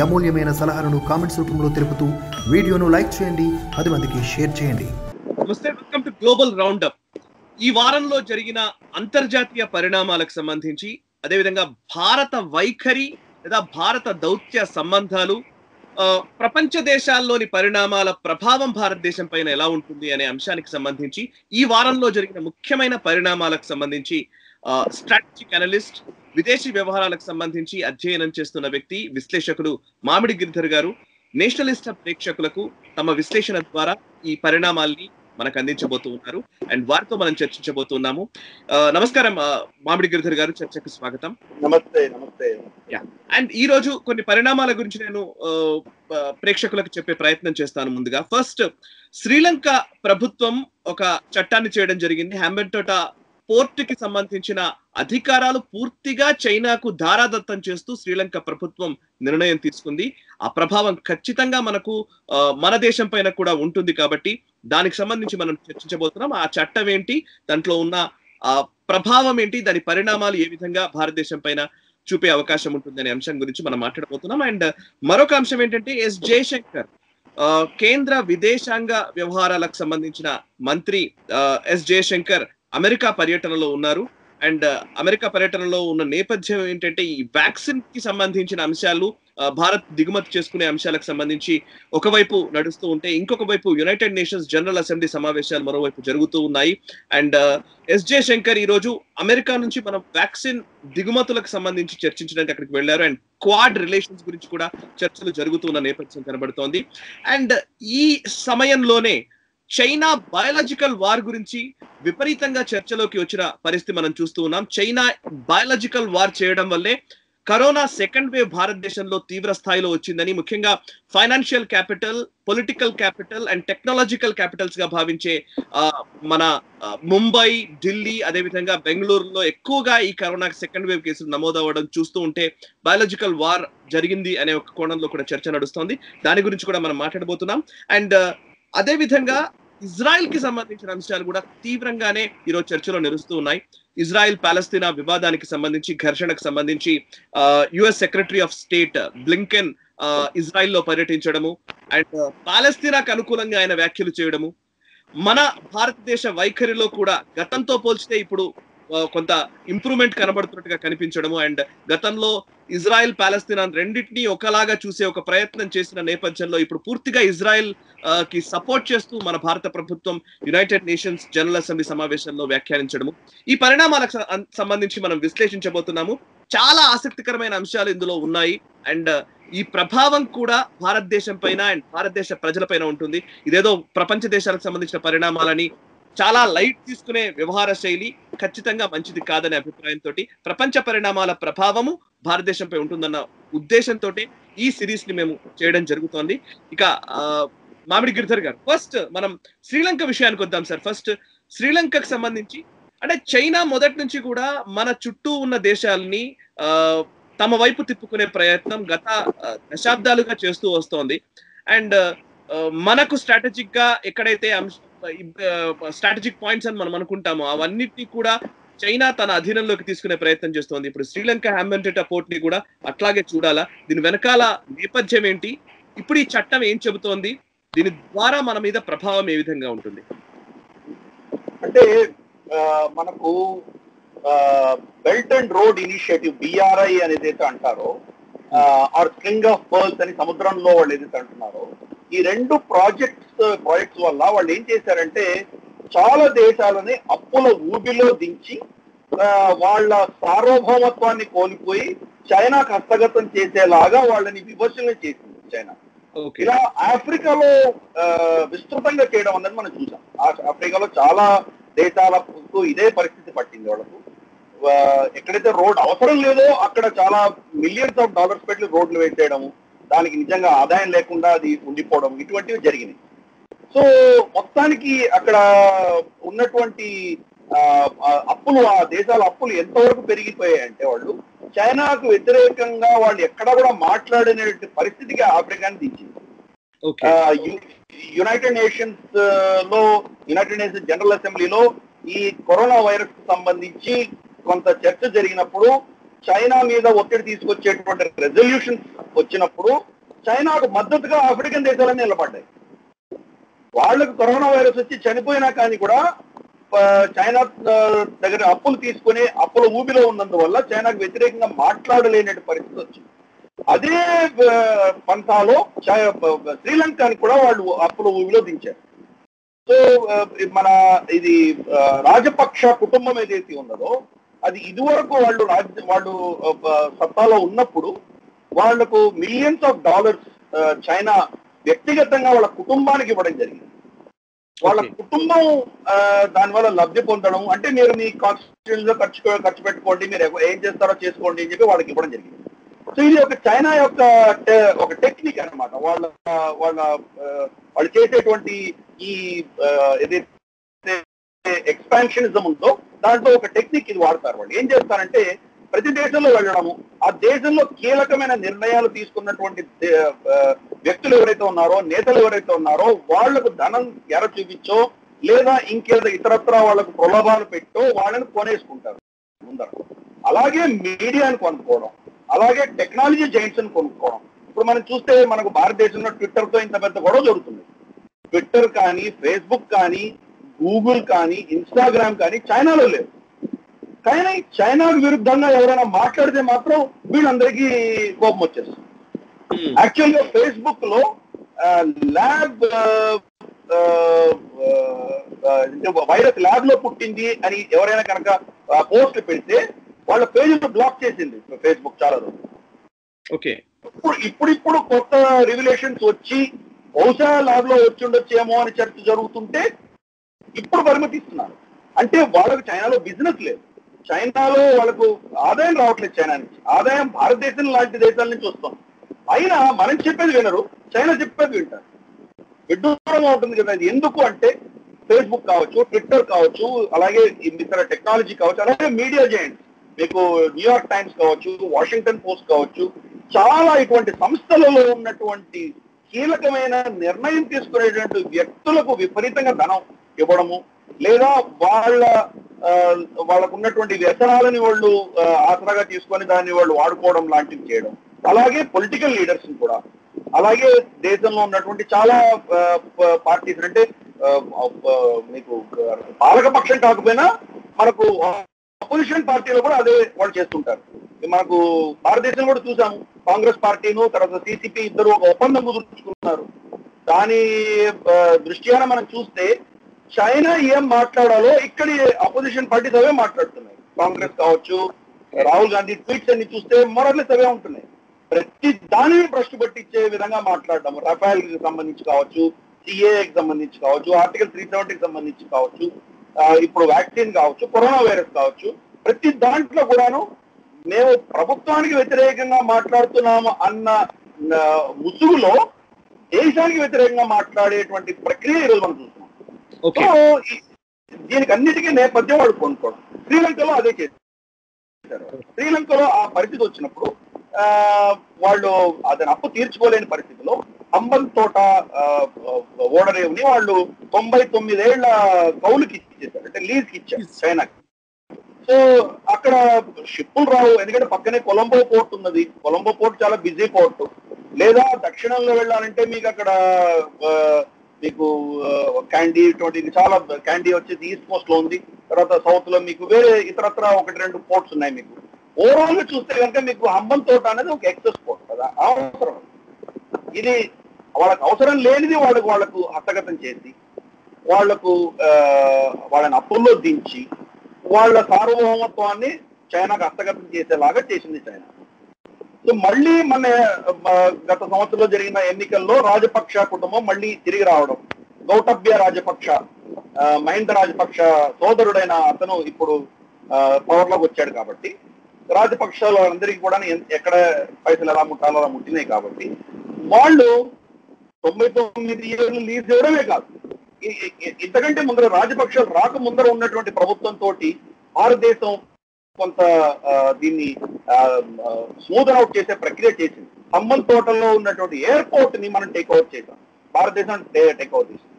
అమూల్యమైన సలహాలను కామెంట్స్ రూపంలో తెలుపుతూ వీడియోను లైక్ చేయండి, 10 మందికి షేర్ చేయండి. నమస్తే, వెల్కమ్ టు గ్లోబల్ రౌండప్. ఈ వారంలో జరిగిన అంతర్జాతీయ పరిణామాలకు సంబంధించి, అదేవిధంగా భారత వైఖరి లేదా భారత దౌత్య సంబంధాలు, ప్రపంచ దేశాల్లోని పరిణామాల ప్రభావం భారతదేశం పైన ఎలా ఉంటుంది అనే అంశానికి సంబంధించి ఈ వారంలో జరిగిన ముఖ్యమైన పరిణామాలకు సంబంధించి స్ట్రాటజిక్ అనలిస్ట్, విదేశీ వ్యవహారాలకు సంబంధించి అధ్యయనం చేస్తున్న వ్యక్తి, విశ్లేషకులు మామిడి గిరిధర్ గారు నేషనలిస్ట్ ప్రేక్షకులకు తమ విశ్లేషణ ద్వారా ఈ పరిణామాల్ని మనకు అందించబోతూ ఉన్నారు. అండ్ వారితో మనం చర్చించబోతున్నాము. నమస్కారం మామిడి గిరిధర్ గారు, చర్చకు స్వాగతం. నమస్తే. నమస్తే. అండ్ ఈ రోజు కొన్ని పరిణామాల గురించి నేను ప్రేక్షకులకు చెప్పే ప్రయత్నం చేస్తాను. ముందుగా ఫస్ట్, శ్రీలంక ప్రభుత్వం ఒక చట్టాన్ని చేయడం జరిగింది. హంబెంటోట పోర్ట్ కి సంబంధించిన అధికారాలు పూర్తిగా చైనాకు ధారాదత్తం చేస్తూ శ్రీలంక ప్రభుత్వం నిర్ణయం తీసుకుంది. ఆ ప్రభావం ఖచ్చితంగా మనకు మన దేశం పైన కూడా ఉంటుంది కాబట్టి దానికి సంబంధించి మనం చర్చించబోతున్నాం. ఆ చట్టం ఏంటి, దాంట్లో ఉన్న ప్రభావం ఏంటి, దాని పరిణామాలు ఏ విధంగా భారతదేశం పైన చూపే అవకాశం ఉంటుంది అనే అంశం గురించి మనం మాట్లాడబోతున్నాం. అండ్ మరొక అంశం ఏంటంటే, ఎస్ జయశంకర్ కేంద్ర విదేశాంగ వ్యవహారాలకు సంబంధించిన మంత్రి ఎస్ జయశంకర్ అమెరికా పర్యటనలో ఉన్నారు. అండ్ అమెరికా పర్యటనలో ఉన్న నేపథ్యం ఏంటంటే, ఈ వ్యాక్సిన్ కి సంబంధించిన అంశాలు, భారత్ దిగుమతి చేసుకునే అంశాలకు సంబంధించి ఒకవైపు నడుస్తూ ఉంటే, ఇంకొక వైపు యునైటెడ్ నేషన్స్ జనరల్ అసెంబ్లీ సమావేశాలు మరోవైపు జరుగుతూ ఉన్నాయి. అండ్ ఎస్ జయశంకర్ ఈ రోజు అమెరికా నుంచి మనం వ్యాక్సిన్ దిగుమతులకు సంబంధించి చర్చించడానికి అక్కడికి వెళ్లారు. అండ్ క్వాడ్ రిలేషన్స్ గురించి కూడా చర్చలు జరుగుతున్న నేపథ్యం కనబడుతోంది. అండ్ ఈ సమయంలోనే చైనా బయాలజికల్ వార్ గురించి విపరీతంగా చర్చలోకి వచ్చిన పరిస్థితి మనం చూస్తూ ఉన్నాం. చైనా బయాలజికల్ వార్ చేయడం వల్లే కరోనా సెకండ్ వేవ్ భారతదేశంలో తీవ్ర స్థాయిలో వచ్చిందని, ముఖ్యంగా financial capital, political capital and technological Capitals గా భావించే మన ముంబై, ఢిల్లీ, అదేవిధంగా బెంగళూరులో ఎక్కువగా ఈ కరోనా సెకండ్ వేవ్ కేసులు నమోదవ్వడం చూస్తూ ఉంటే బయాలజికల్ వార్ జరిగింది అనే ఒక కోణంలో కూడా చర్చ నడుస్తోంది. దాని గురించి కూడా మనం మాట్లాడబోతున్నాం. అండ్ అదే విధంగా ఇజ్రాయెల్ కి సంబంధించిన అంశాలు కూడా తీవ్రంగానే ఈరోజు చర్చలో నిలుస్తూ ఉన్నాయి. ఇజ్రాయెల్ పాలస్తీనా వివాదానికి సంబంధించి, ఘర్షణకు సంబంధించి US secretary of state Blinken Israel లో పర్యటించడము, అండ్ పాలస్తీనాకు అనుకూలంగా ఆయన వ్యాఖ్యలు చేయడము, మన భారతదేశ వైఖరిలో కూడా గతంతో పోల్చితే ఇప్పుడు కొంత ఇంప్రూవ్మెంట్ కనబడుతున్నట్టుగా కనిపించడము, అండ్ గతంలో ఇజ్రాయెల్ పాలస్తీనా రెండింటినీ ఒకలాగా చూసే ఒక ప్రయత్నం చేసిన నేపథ్యంలో ఇప్పుడు పూర్తిగా ఇజ్రాయెల్ కి సపోర్ట్ చేస్తూ మన భారత ప్రభుత్వం యునైటెడ్ నేషన్స్ జనరల్ అసెంబ్లీ సమావేశంలో వ్యాఖ్యానించడము, ఈ పరిణామాలకు సంబంధించి మనం విశ్లేషించబోతున్నాము. చాలా ఆసక్తికరమైన అంశాలు ఇందులో ఉన్నాయి. అండ్ ఈ ప్రభావం కూడా భారతదేశం పైన అండ్ భారతదేశ ప్రజల పైన ఉంటుంది. ఇదేదో ప్రపంచ దేశాలకు సంబంధించిన పరిణామాలని చాలా లైట్ తీసుకునే వ్యవహార శైలి ఖచ్చితంగా మంచిది కాదనే అభిప్రాయంతో ప్రపంచ పరిణామాల ప్రభావము భారతదేశంపై ఉంటుందన్న ఉద్దేశంతో ఈ సిరీస్ ని మేము చేయడం జరుగుతోంది. ఇక మామిడి గిరిధర్ గారు, ఫస్ట్ మనం శ్రీలంక విషయానికి వద్దాం సార్. ఫస్ట్ శ్రీలంకకు సంబంధించి, అంటే చైనా మొదటి నుంచి కూడా మన చుట్టూ ఉన్న దేశాలని తమ వైపు తిప్పుకునే ప్రయత్నం గత దశాబ్దాలుగా చేస్తూ వస్తోంది. అండ్ మనకు స్ట్రాటజిక్ గా ఎక్కడైతే స్ట్రాటజిక్ పాయింట్స్ అని మనం అనుకుంటామో అవన్నిటినీ కూడా చైనా తన అధీనంలోకి తీసుకునే ప్రయత్నం చేస్తోంది. ఇప్పుడు శ్రీలంక హంబెంటోట పోర్ట్ ని కూడా అట్లాగే చూడాలా? దీని వెనకాల నేపథ్యం ఏంటి? ఇప్పుడు ఈ చట్టం ఏం చెబుతోంది? దీని ద్వారా మన మీద ప్రభావం ఏ విధంగా ఉంటుంది? అంటే మనకు belt and road initiative, BRI అనేది అయితే అంటారో, ఆర్ స్ట్రింగ్ ఆఫ్ పర్ల్స్ అని సముద్రంలో వాళ్ళు ఏదైతే అంటున్నారో, ఈ రెండు ప్రాజెక్ట్స్ వల్ల వాళ్ళు ఏం చేశారంటే చాలా దేశాలని అప్పుల ఊబిలో దించి వాళ్ళ సార్వభౌమత్వాన్ని కోల్పోయి చైనాకు హస్తగతం చేసేలాగా వాళ్ళని విభజన చేసింది చైనా. ఇలా ఆఫ్రికాలో విస్తృతంగా చేయడం అన్నది మనం చూసాం. ఆఫ్రికాలో చాలా దేశాలకు ఇదే పరిస్థితి పట్టింది. వాళ్ళకు ఎక్కడైతే రోడ్ అవసరం లేదో అక్కడ చాలా మిలియన్స్ ఆఫ్ డాలర్స్ పెట్టి రోడ్లు వేసేయడము, దానికి నిజంగా ఆదాయం లేకుండా అది ఉండిపోవడం, ఇటువంటివి జరిగినాయి. సో మొత్తానికి అక్కడ ఉన్నటువంటి అప్పులు, ఆ దేశాల అప్పులు ఎంతవరకు పెరిగిపోయాయంటే వాళ్ళు చైనాకు వ్యతిరేకంగా వాళ్ళు ఎక్కడా కూడా మాట్లాడిన పరిస్థితికి ఆఫ్రికాని దించింది. యునైటెడ్ నేషన్స్ జనరల్ అసెంబ్లీలో ఈ కరోనా వైరస్ కు సంబంధించి కొంత చర్చ జరిగినప్పుడు చైనా మీద ఒత్తిడి తీసుకొచ్చేటువంటి రెజల్యూషన్స్ వచ్చినప్పుడు చైనాకు మద్దతుగా ఆఫ్రికన్ దేశాలన్నీ నిలబడ్డాయి. వాళ్ళకు కరోనా వైరస్ వచ్చి చనిపోయినా కానీ కూడా చైనా దగ్గర అప్పులు తీసుకుని అప్పుల ఊబిలో ఉన్నందువల్ల చైనాకు వ్యతిరేకంగా మాట్లాడలేని పరిస్థితి వచ్చింది. అదే పంతాలో శ్రీలంకని కూడా వాళ్ళు అప్పుల ఊబిలో దించారు. సో మన ఇది రాజపక్ష కుటుంబం ఏదైతే ఉన్నదో అది ఇదివరకు వాళ్ళు సత్తాలో ఉన్నప్పుడు వాళ్లకు మిలియన్స్ ఆఫ్ డాలర్స్ చైనా వ్యక్తిగతంగా వాళ్ళ కుటుంబానికి ఇవ్వడం జరిగింది. వాళ్ళ కుటుంబం దానివల్ల లబ్ధి పొందడం అంటే మీరు మీ కాన్స్టిట్యూషన్ లో ఖర్చు పెట్టుకోండి, మీరు ఏం చేస్తారో చేసుకోండి అని చెప్పి వాళ్ళకి ఇవ్వడం జరిగింది. సో ఇది ఒక చైనా యొక్క ఒక టెక్నిక్ అనమాట. వాళ్ళు చేసేటువంటి ఈ ఏదైతే ఎక్స్పాన్షనిజం ఉందో దాంట్లో ఒక టెక్నిక్ ఇది వాడతారు. వాళ్ళు ఏం చేస్తారంటే ప్రతి దేశంలో వెళ్ళడము, ఆ దేశంలో కీలకమైన నిర్ణయాలు తీసుకున్నటువంటి వ్యక్తులు ఎవరైతే ఉన్నారో, నేతలు ఎవరైతే ఉన్నారో వాళ్లకు ధనం ఎర చూపించో లేదా ఇంకేదో ఇతరత్ర వాళ్ళకు ప్రలోభాలు పెట్టో వాళ్ళని కొనేసుకుంటారు ముందర. అలాగే మీడియాను కొనుక్కోవడం, అలాగే టెక్నాలజీ జైంట్స్ ని కొనుక్కోవడం. ఇప్పుడు మనం చూస్తే మనకు భారతదేశంలో ట్విట్టర్ తో ఇంత పెద్ద గొడవ జరుగుతుంది. ట్విట్టర్ కానీ, ఫేస్బుక్ కానీ, గూగుల్ కానీ, ఇన్స్టాగ్రామ్ కానీ చైనాలో లేవు. కానీ చైనాకు విరుద్ధంగా ఎవరైనా మాట్లాడితే మాత్రం వీళ్ళందరికీ కోపం వచ్చేస్తుంది. యాక్చువల్ గా ఫేస్బుక్ లో ల్యాబ్ వైరస్ ల్యాబ్ లో పుట్టింది అని ఎవరైనా కనుక పోస్ట్ పెడితే వాళ్ళ పేజీలు బ్లాక్ చేసింది ఫేస్బుక్ చాలా రోజులు. ఓకే, ఇప్పుడు కొత్త రివిలేషన్స్ వచ్చి బహుశా ల్యాబ్ లో వచ్చి ఉండొచ్చేమో అని చర్చ జరుగుతుంటే ఇప్పుడు పరిమితి ఇస్తున్నారు. అంటే వాళ్ళకు చైనాలో బిజినెస్ లేదు, చైనాలో వాళ్ళకు ఆదాయం రావట్లేదు. చైనా నుంచి ఆదాయం భారతదేశం లాంటి దేశాల నుంచి వస్తాం. అయినా మనం చెప్పేది వినరు, చైనా చెప్పేది వింటారు. విడ్డూరంగా ఉంటుంది కదా. అది ఎందుకు అంటే ఫేస్బుక్ కావచ్చు, ట్విట్టర్ కావచ్చు, అలాగే ఇతర టెక్నాలజీ కావచ్చు, అలాగే మీడియా జైంట్స్ మీకు న్యూయార్క్ టైమ్స్ కావచ్చు, వాషింగ్టన్ పోస్ట్ కావచ్చు, చాలా ఇటువంటి సంస్థలలో ఉన్నటువంటి కీలకమైన నిర్ణయం తీసుకునేటువంటి వ్యక్తులకు విపరీతంగా ధనం ఇవ్వడము, లేదా వాళ్ళకు ఉన్నటువంటి వ్యసనాలని వాళ్ళు ఆసరాగా తీసుకొని దాన్ని వాళ్ళు వాడుకోవడం లాంటివి చేయడం. అలాగే పొలిటికల్ లీడర్స్ కూడా, అలాగే దేశంలో ఉన్నటువంటి చాలా పార్టీస్ అంటే మీకు పాలకపక్షం కాకపోయినా మనకు అపోజిషన్ పార్టీలో కూడా అదే వాళ్ళు చేస్తుంటారు. మనకు భారతదేశం కూడా చూసాము, కాంగ్రెస్ పార్టీను తర్వాత సిసిపి ఇద్దరు ఒక ఒప్పందం కుదుర్చుకున్నారు. దాని దృష్ట్యాన మనం చూస్తే చైనా ఏం మాట్లాడాలో ఇక్కడి అపోజిషన్ పార్టీస్ అవే మాట్లాడుతున్నాయి. కాంగ్రెస్ కావచ్చు, రాహుల్ గాంధీ ట్వీట్స్ అన్ని చూస్తే మోరల్లెస్ అవే ఉంటున్నాయి. ప్రతి దానిని భ్రష్టు పట్టించే విధంగా మాట్లాడడం, రఫేల్ కి సంబంధించి కావచ్చు, సిఏకి సంబంధించి కావచ్చు, ఆర్టికల్ 370కి సంబంధించి కావచ్చు, ఇప్పుడు వ్యాక్సిన్ కావచ్చు, కరోనా వైరస్ కావచ్చు, ప్రతి దాంట్లో కూడాను మేము ప్రభుత్వానికి వ్యతిరేకంగా మాట్లాడుతున్నాము అన్న ముసుగులో దేశానికి వ్యతిరేకంగా మాట్లాడేటువంటి ప్రక్రియ ఈరోజు మనం చూస్తున్నాం. సో దీనికి అన్నిటికీ నేపథ్యం వాడు కొనుక్కోవడం. శ్రీలంకలో అదే చేశారు. శ్రీలంకలో ఆ పరిస్థితి వచ్చినప్పుడు వాళ్ళు అతని అప్పు తీర్చుకోలేని పరిస్థితిలో అంబన్ తోట ఓడరేవుని వాళ్ళు 99 ఏళ్ల కౌలుకి ఇచ్చేసారు, అంటే లీజ్కి ఇచ్చారు చైనాకి. సో అక్కడ షిప్పులు రావు, ఎందుకంటే పక్కనే కొలంబో పోర్ట్ ఉన్నది. కొలంబో పోర్ట్ చాలా బిజీ పోర్ట్. లేదా దక్షిణంలో వెళ్ళాలంటే మీకు అక్కడ మీకు క్యాండీ ఇటువంటి చాలా క్యాండీ వచ్చేసి ఈస్ట్ కోస్ట్ లో ఉంది. తర్వాత సౌత్ లో మీకు వేరే ఇతరత్ర 1-2 పోర్ట్స్ ఉన్నాయి. మీకు ఓవరాల్ గా చూస్తే కనుక మీకు అంబన్ తోట అనేది ఒక ఎక్సెస్ పోర్ట్ కదా, అవసరం. ఇది వాళ్ళకు అవసరం లేనిది వాళ్ళకు హస్తగతం చేసి వాళ్ళని అప్పుల్లో దించి వాళ్ళ సార్వభౌమత్వాన్ని చైనాకు హస్తగతం చేసేలాగా చేసింది చైనా. సో మళ్ళీ మన గత సంవత్సరంలో జరిగిన ఎన్నికల్లో రాజపక్ష కుటుంబం మళ్ళీ తిరిగి రావడం, గౌటబ్య రాజపక్ష, మహింద రాజపక్ష సోదరుడైన అతను ఇప్పుడు పవర్ లోకి వచ్చాడు కాబట్టి రాజపక్షాల అందరికీ కూడా ఎక్కడ పైసలు ఎలా ముట్టాలో అలా ముట్టినాయి కాబట్టి వాళ్ళు 99 ఏళ్ళు లీజ్ ఇవ్వడమే కాదు, ఇంతకంటే ముందర రాజపక్షాలు రాక ముందర ఉన్నటువంటి ప్రభుత్వంతో భారతదేశం కొంత దీన్ని స్మూత్ అవుట్ చేసే ప్రక్రియ చేసింది. హమ్మన్ తోటలో ఉన్నటువంటి ఎయిర్పోర్ట్ ని మనం టేక్ ఓవర్ చేసాం, భారతదేశం టేక్ ఓవర్ చేసింది.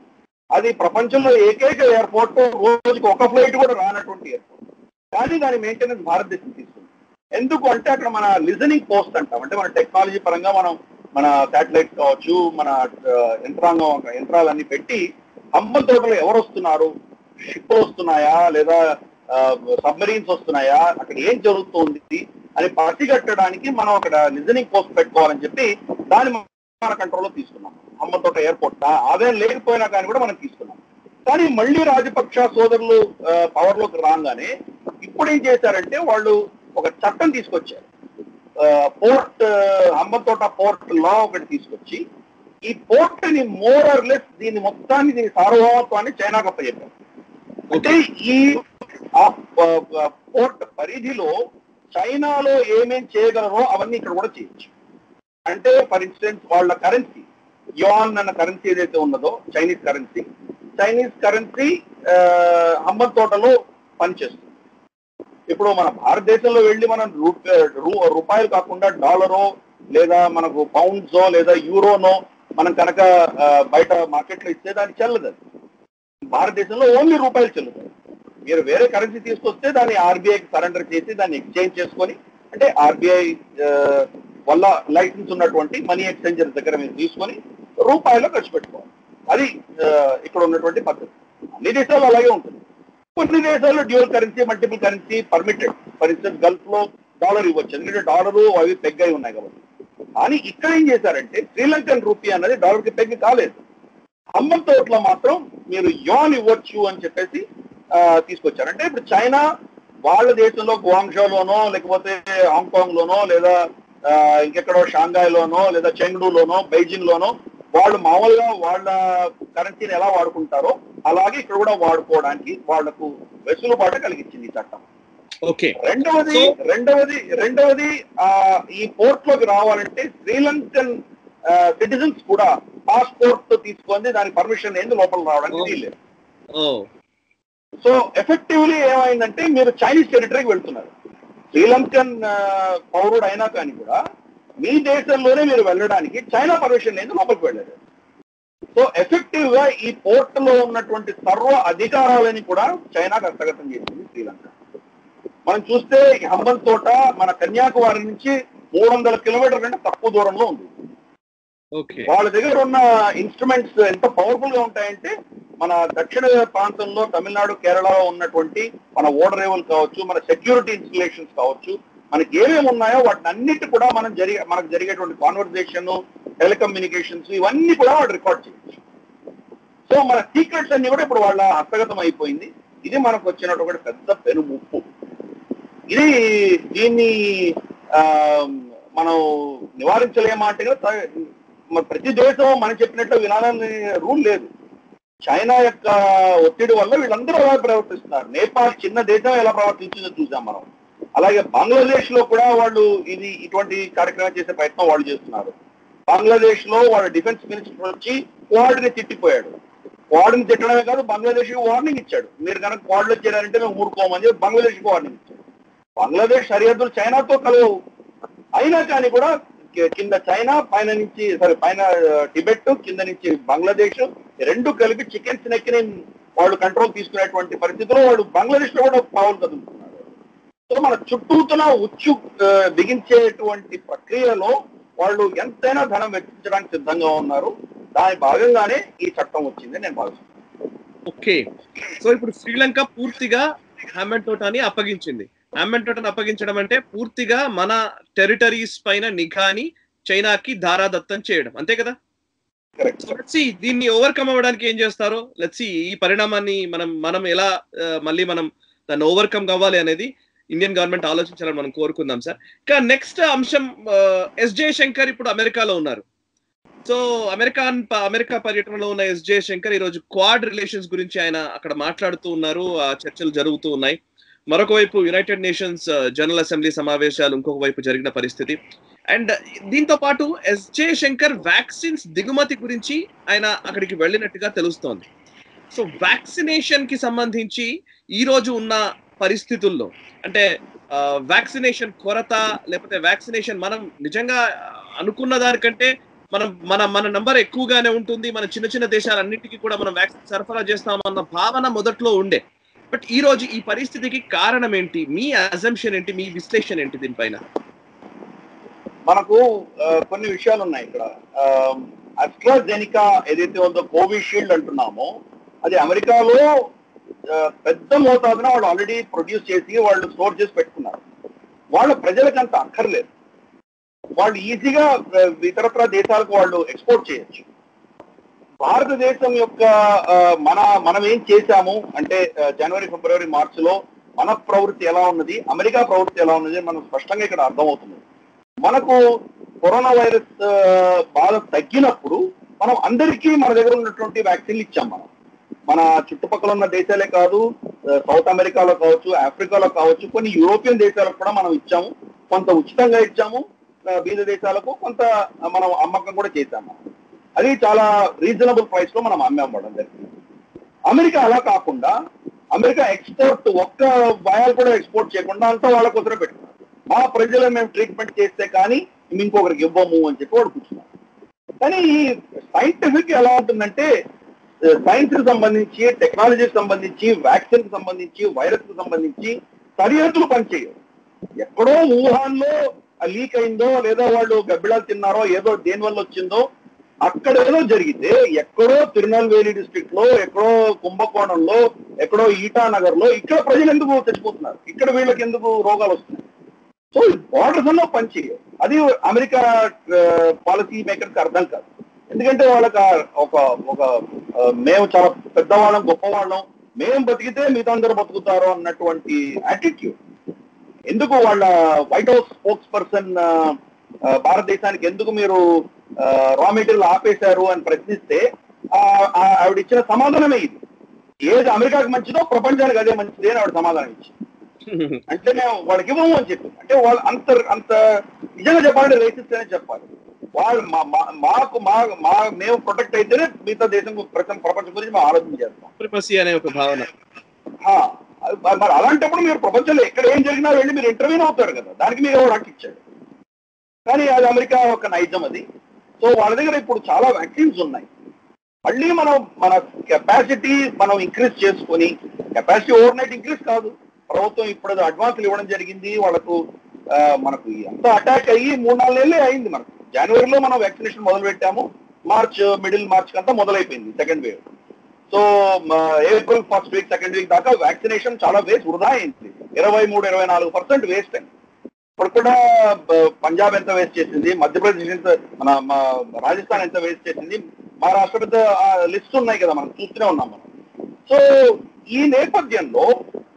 అది ప్రపంచంలో ఏకైక ఎయిర్పోర్ట్, రోజుకి ఒక ఫ్లైట్ కూడా రానటువంటి ఎయిర్పోర్ట్. కానీ దాని మెయింటెనెన్స్ భారతదేశం తీసుకుంది. ఎందుకు అంటే అక్కడ మన లిజనింగ్ పోస్ట్ అంటాం, అంటే మన టెక్నాలజీ పరంగా మనం మన శాటిలైట్ కావచ్చు, మన యంత్రాలన్నీ పెట్టి హంబన్ తోటలో ఎవరు వస్తున్నారు, షిప్లు వస్తున్నాయా లేదా సబ్మరీన్స్ వస్తున్నాయా, అక్కడ ఏం జరుగుతుంది అని పసిగట్టడానికి మనం అక్కడ లిజనింగ్ పోస్ట్ పెట్టుకోవాలని చెప్పి దాన్ని మన కంట్రోల్లో తీసుకున్నాం. హంబన్ తోట ఎయిర్పోర్ట్ ఆదాయం లేకపోయినా కానీ కూడా మనం తీసుకున్నాం. కానీ మళ్ళీ రాజపక్ష సోదరులు పవర్ లోకి రాగానే ఇప్పుడు ఏం చేశారంటే వాళ్ళు ఒక చట్టం తీసుకొచ్చారు. పోర్ట్ హంబన్ తోట పోర్ట్ లా ఒకటి తీసుకొచ్చి ఈ పోర్ట్ ని మోర్ ఆర్ లెస్ దీని మొత్తాన్ని దీని సార్వభౌమత్వాన్ని చైనాకు అప్పచెప్పారు. అంటే ఈ పోర్ట్ పరిధిలో చైనాలో ఏమేం చేయగలరో అవన్నీ ఇక్కడ కూడా చేయొచ్చు. అంటే ఫర్ ఇన్స్టెన్స్ వాళ్ళ కరెన్సీ యువాన్ అన్న కరెన్సీ ఏదైతే ఉన్నదో చైనీస్ కరెన్సీ హంబన్ తోటలో పనిచేస్తుంది. ఇప్పుడు మన భారతదేశంలో వెళ్ళి మనం రూపాయలు కాకుండా డాలరో లేదా మనకు పౌండ్సో లేదా యూరోనో మనం కనుక బయట మార్కెట్లో ఇస్తే దాన్ని చెల్లదు. భారతదేశంలో ఓన్లీ రూపాయలు చెల్లుతాయి. మీరు వేరే కరెన్సీ తీసుకొస్తే దాన్ని ఆర్బీఐకి సరెండర్ చేసి దాన్ని ఎక్స్చేంజ్ చేసుకొని, అంటే ఆర్బీఐ వల్ల లైసెన్స్ ఉన్నటువంటి మనీ ఎక్స్చేంజర్ దగ్గర మీరు తీసుకొని రూపాయల్లో ఖర్చు పెట్టుకోవాలి. అది ఇక్కడ ఉన్నటువంటి పద్ధతి. అన్ని దేశాలు అలాగే ఉంటుంది. కొన్ని దేశాల్లో dual currency, multiple currency permitted. For instance Gulf లో డాలర్ ఇవ్వచ్చు, ఎందుకంటే డాలరు అవి పెగ్ అయి ఉన్నాయి కాబట్టి. కానీ ఇక్కడ ఏం చేశారంటే శ్రీలంకన్ రూపీ అన్నది డాలర్ కి పెగ్ కాలేదు. హంబన్ తోటలో మాత్రం మీరు యువాన్ ఇవ్వచ్చు అని చెప్పేసి తీసుకొచ్చారు. అంటే ఇప్పుడు చైనా వాళ్ళ దేశంలో గ్వాంగ్షోలోనో లేకపోతే హాంకాంగ్ లోనో లేదా ఇంకెక్కడో షాంఘాయ్లోనో లేదా చెంగ్డూలోనో బైజింగ్ లోనో వాళ్ళు మామూలుగా వాళ్ళ కరెన్సీని ఎలా వాడుకుంటారో అలాగే ఇక్కడ కూడా వాడుకోవడానికి వాళ్లకు వెసులుబాటు కలిగించింది ఈ చట్టం. రెండవది ఈ పోర్ట్ లోకి రావాలంటే శ్రీలంకన్ సిటిజన్స్ కూడా పాస్పోర్ట్ తీసుకొని దాని పర్మిషన్ ఏంది లోపల రావడానికి వీల్లేదు. సో ఎఫెక్టివ్లీ ఏమైందంటే మీరు చైనీస్ టెరిటరీకి వెళ్తున్నారు. శ్రీలంకన్ పౌరుడు అయినా కానీ కూడా మీ దేశంలోనే మీరు వెళ్ళడానికి చైనా పర్మిషన్ లేదు, లోపలికి వెళ్ళలేదు. సో ఎఫెక్టివ్ గా ఈ పోర్ట్ లో ఉన్నటువంటి సర్వ అధికారాలని కూడా చైనాకు హస్తగతం చేసింది శ్రీలంక. మనం చూస్తే హంబన్ తోట మన కన్యాకుమారి నుంచి 300 కిలోమీటర్ల కంటే తక్కువ దూరంలో ఉంది. వాళ్ళ దగ్గర ఉన్న ఇన్స్ట్రుమెంట్స్ ఎంత పవర్ఫుల్ గా ఉంటాయంటే మన దక్షిణ ప్రాంతంలో తమిళనాడు, కేరళలో ఉన్నటువంటి మన ఓడరేవులు కావచ్చు, మన సెక్యూరిటీ ఇన్స్టలేషన్స్ కావచ్చు, మనకి ఏమేమి ఉన్నాయో వాటిని అన్నిటి కూడా మనకు జరిగేటువంటి కాన్వర్సేషన్, టెలికమ్యూనికేషన్స్ ఇవన్నీ కూడా వాడు రికార్డ్ చేయొచ్చు. సో మన సీక్రెట్స్ అన్ని కూడా ఇప్పుడు వాళ్ళ హస్తగతం అయిపోయింది. ఇది మనకు వచ్చినటువంటి పెద్ద పెను ముప్పు. దీన్ని మనం నివారించలేమా అంటే ప్రతి దేశం మనం చెప్పినట్టు వినాలని రూల్ లేదు. చైనా యొక్క ఒత్తిడి వల్ల వీళ్ళందరూ ఎలా ప్రవర్తిస్తున్నారు. నేపాల్ చిన్న దేశం ఎలా ప్రవర్తించిందో చూసాం మనం. అలాగే బంగ్లాదేశ్ లో కూడా వాళ్ళు ఇటువంటి కార్యక్రమం చేసే ప్రయత్నం వాళ్ళు చేస్తున్నారు. బంగ్లాదేశ్ లో వాళ్ళ డిఫెన్స్ మినిస్టర్ వచ్చి క్వాడ్ని తిట్టిపోయాడు. క్వాడ్ని తిట్టడమే కాదు, బంగ్లాదేశ్ వార్నింగ్ ఇచ్చాడు, మీరు కనుక క్వాడ్లో చేరారంటే మేము ఊరుకోమని చెప్పి బంగ్లాదేశ్ వార్నింగ్ ఇచ్చాడు. బంగ్లాదేశ్ సరిహద్దులు చైనాతో కలవు. అయినా కానీ కూడా కింద చైనా, పైన టిబెట్, కింద నుంచి బంగ్లాదేశ్ రెండు కలిపి చికెన్స్ నెక్కిని వాళ్ళు కంట్రోల్ తీసుకునేటువంటి పరిస్థితుల్లో వాళ్ళు బంగ్లాదేశ్ లో కూడా పావులు కదులుతున్నారు. సో మన చుట్టూతున ఉచ్చు బిగించేటువంటి ప్రక్రియలో వాళ్ళు ఎంతైనా ధనం వెచ్చించడానికి సిద్ధంగా ఉన్నారు. దాని భాగంగానే ఈ చట్టం వచ్చింది నేను భావిస్తున్నాను. ఓకే, సో ఇప్పుడు శ్రీలంక పూర్తిగా హంబన్ తోటని అప్పగించింది. హంబన్ తోటని అప్పగించడం అంటే పూర్తిగా మన టెరిటరీస్ పైన నిఘాని చైనాకి ధారాదత్తం చేయడం, అంతే కదా? దీన్ని ఓవర్కమ్ అవ్వడానికి ఏం చేస్తారో లెట్స్ ఈ పరిణామాన్ని మనం ఎలా మళ్ళీ మనం దాన్ని ఓవర్కమ్ కావాలి అనేది ఇండియన్ గవర్నమెంట్ ఆలోచించాలని మనం కోరుకుందాం సార్. ఇంకా నెక్స్ట్ అంశం, ఎస్ జయశంకర్ ఇప్పుడు అమెరికాలో ఉన్నారు. సో అమెరికా పర్యటనలో ఉన్న ఎస్ జయశంకర్ ఈరోజు క్వాడ్ రిలేషన్స్ గురించి ఆయన అక్కడ మాట్లాడుతూ ఉన్నారు. ఆ చర్చలు జరుగుతూ ఉన్నాయి. మరొక వైపు యునైటెడ్ నేషన్స్ జనరల్ అసెంబ్లీ సమావేశాలు ఇంకొక వైపు జరిగిన పరిస్థితి. అండ్ దీంతో పాటు ఎస్ జయశంకర్ వ్యాక్సిన్స్ దిగుమతి గురించి ఆయన అక్కడికి వెళ్ళినట్టుగా తెలుస్తోంది. సో వ్యాక్సినేషన్ కి సంబంధించి ఈ రోజు ఉన్న పరిస్థితుల్లో అంటే వ్యాక్సినేషన్ కొరత లేకపోతే వ్యాక్సినేషన్ మనం నిజంగా అనుకున్న దానికంటే మన నంబర్ ఎక్కువగానే ఉంటుంది, మన చిన్న చిన్న దేశాలన్నిటికీ కూడా మనం వ్యాక్సిన్ సరఫరా చేస్తామన్న భావన మొదట్లో ఉండే. బట్ ఈ రోజు ఈ పరిస్థితికి కారణం ఏంటి? మీ అజంప్షన్ ఏంటి? మీ విశ్లేషణ ఏంటి దీనిపైన? మనకు కొన్ని విషయాలు ఉన్నాయి ఇక్కడ. అస్ట్రాజెనికా ఏదైతే ఉందో కోవిషీల్డ్ అంటున్నామో అది అమెరికాలో పెద్ద మోతాదున వాళ్ళు ఆల్రెడీ ప్రొడ్యూస్ చేసి వాళ్ళు స్టోర్ చేసి పెట్టుకున్నారు. వాళ్ళ ప్రజలకు అంత అక్కర్లేదు. వాళ్ళు ఈజీగా ఇతరత్ర దేశాలకు వాళ్ళు ఎక్స్పోర్ట్ చేయొచ్చు. భారతదేశం యొక్క మనం ఏం చేశాము అంటే జనవరి, ఫిబ్రవరి, మార్చిలో మన ప్రవృత్తి ఎలా ఉన్నది, అమెరికా ప్రవృత్తి ఎలా ఉన్నది మనం స్పష్టంగా ఇక్కడ అర్థమవుతుంది. మనకు కరోనా వైరస్ బాధ తగ్గినప్పుడు మనం అందరికీ మన దగ్గర ఉన్నటువంటి వ్యాక్సిన్లు ఇచ్చాం. మన చుట్టుపక్కల ఉన్న దేశాలే కాదు, సౌత్ అమెరికాలో కావచ్చు, ఆఫ్రికాలో కావచ్చు, కొన్ని యూరోపియన్ దేశాలకు కూడా మనం ఇచ్చాము. కొంత ఉచితంగా ఇచ్చాము, బీద దేశాలకు కొంత మనం అమ్మకం కూడా చేశాము. అది చాలా రీజనబుల్ ప్రైస్ లో మనం అమ్మేవ్వడం జరిగింది. అమెరికా అలా కాకుండా అమెరికా ఎక్స్పోర్ట్ ఒక్క భయాలు కూడా ఎక్స్పోర్ట్ చేయకుండా అంతా వాళ్ళ కోసమే పెట్టుకున్నారు. మా ప్రజలు మేము ట్రీట్మెంట్ చేస్తే కానీ ఇంకొకరికి ఇవ్వము అని చెప్పి వాడు కూర్చున్నారు. కానీ ఈ సైంటిఫిక్ ఎలా ఉంటుందంటే సైన్స్ కి సంబంధించి, టెక్నాలజీకి సంబంధించి, వ్యాక్సిన్ కి సంబంధించి, వైరస్ కి సంబంధించి సరిహద్దులు పనిచేయవు. ఎక్కడో వుహాన్ లో లీక్ అయిందో లేదా వాళ్ళు గబ్బిళాలు తిన్నారో ఏదో దేని వల్ల వచ్చిందో అక్కడ ఏదో జరిగితే ఎక్కడో తిరునల్వేలి డిస్ట్రిక్ట్ లో, ఎక్కడో కుంభకోణంలో, ఎక్కడో ఈటానగర్ లో ఇక్కడ ప్రజలు ఎందుకు చచ్చిపోతున్నారు, ఇక్కడ వీళ్ళకి ఎందుకు రోగాలు వస్తున్నాయి? సో బార్డర్స్ అల్లో పనిచేయవు. అది అమెరికా పాలసీ మేకర్స్ అర్థం కాదు. ఎందుకంటే వాళ్ళకి ఒక మేము చాలా పెద్దవాళ్ళం, గొప్పవాళ్ళం, మేము బతికితే మిగతా అందరూ బతుకుతారు అన్నటువంటి యాటిట్యూడ్. ఎందుకు వాళ్ళ వైట్ హౌస్ స్పోక్స్ పర్సన్ భారతదేశానికి ఎందుకు మీరు రా మెటీరియల్ ఆపేశారు అని ప్రశ్నిస్తే ఆవిడ ఇచ్చిన సమాధానమే ఇది. ఏది అమెరికాకి మంచిదో ప్రపంచానికి అదే మంచిది అని ఆవిడ సమాధానం ఇచ్చింది. అంటే మేము వాళ్ళకి ఇవ్వము అని చెప్పింది. అంటే వాళ్ళు అంత నిజంగా చెప్పాలంటే రేసిస్ట్ అనే చెప్పాలి. వాళ్ళు మేము ప్రొటెక్ట్ అయితేనే మిగతా దేశం ప్రపంచం గురించి మేము ఆలోచన చేస్తాం అనే ఒక భావన. మరి అలాంటప్పుడు మీరు ప్రపంచంలో ఎక్కడ ఏం జరిగినా వెళ్ళి మీరు ఇంటర్వ్యూన్ అవుతారు కదా, దానికి మీరు ఎవరు హక్కు ఇచ్చాడు? కానీ అది అమెరికా ఒక నైజం అది. సో వాళ్ళ దగ్గర ఇప్పుడు చాలా వ్యాక్సిన్స్ ఉన్నాయి. మళ్ళీ మన కెపాసిటీ మనం ఇంక్రీజ్ చేసుకొని, కెపాసిటీ ఓవర్ నైట్ ఇంక్రీజ్ కాదు, ప్రభుత్వం ఇప్పుడు అడ్వాన్సులు ఇవ్వడం జరిగింది వాళ్ళకు. మనకు ఎంత అటాక్ అయ్యి 3-4 నెలలే అయింది. మనకు జనవరిలో మనం వ్యాక్సినేషన్ మొదలు పెట్టాము, మిడిల్ మార్చ్ కంతా మొదలైపోయింది second wave. So April first week, second week దాకా వ్యాక్సినేషన్ చాలా వేస్ట్ వృధా అయింది. 23-24% వేస్ట్ అయింది. ఇప్పుడు కూడా పంజాబ్ ఎంత వేస్ట్ చేసింది, మధ్యప్రదేశ్ ఎంత, మన రాజస్థాన్ ఎంత వేస్ట్ చేసింది, మహారాష్ట్ర పెద్ద లిస్ట్ ఉన్నాయి కదా, మనం చూస్తూనే ఉన్నాం మనం. సో ఈ నేపథ్యంలో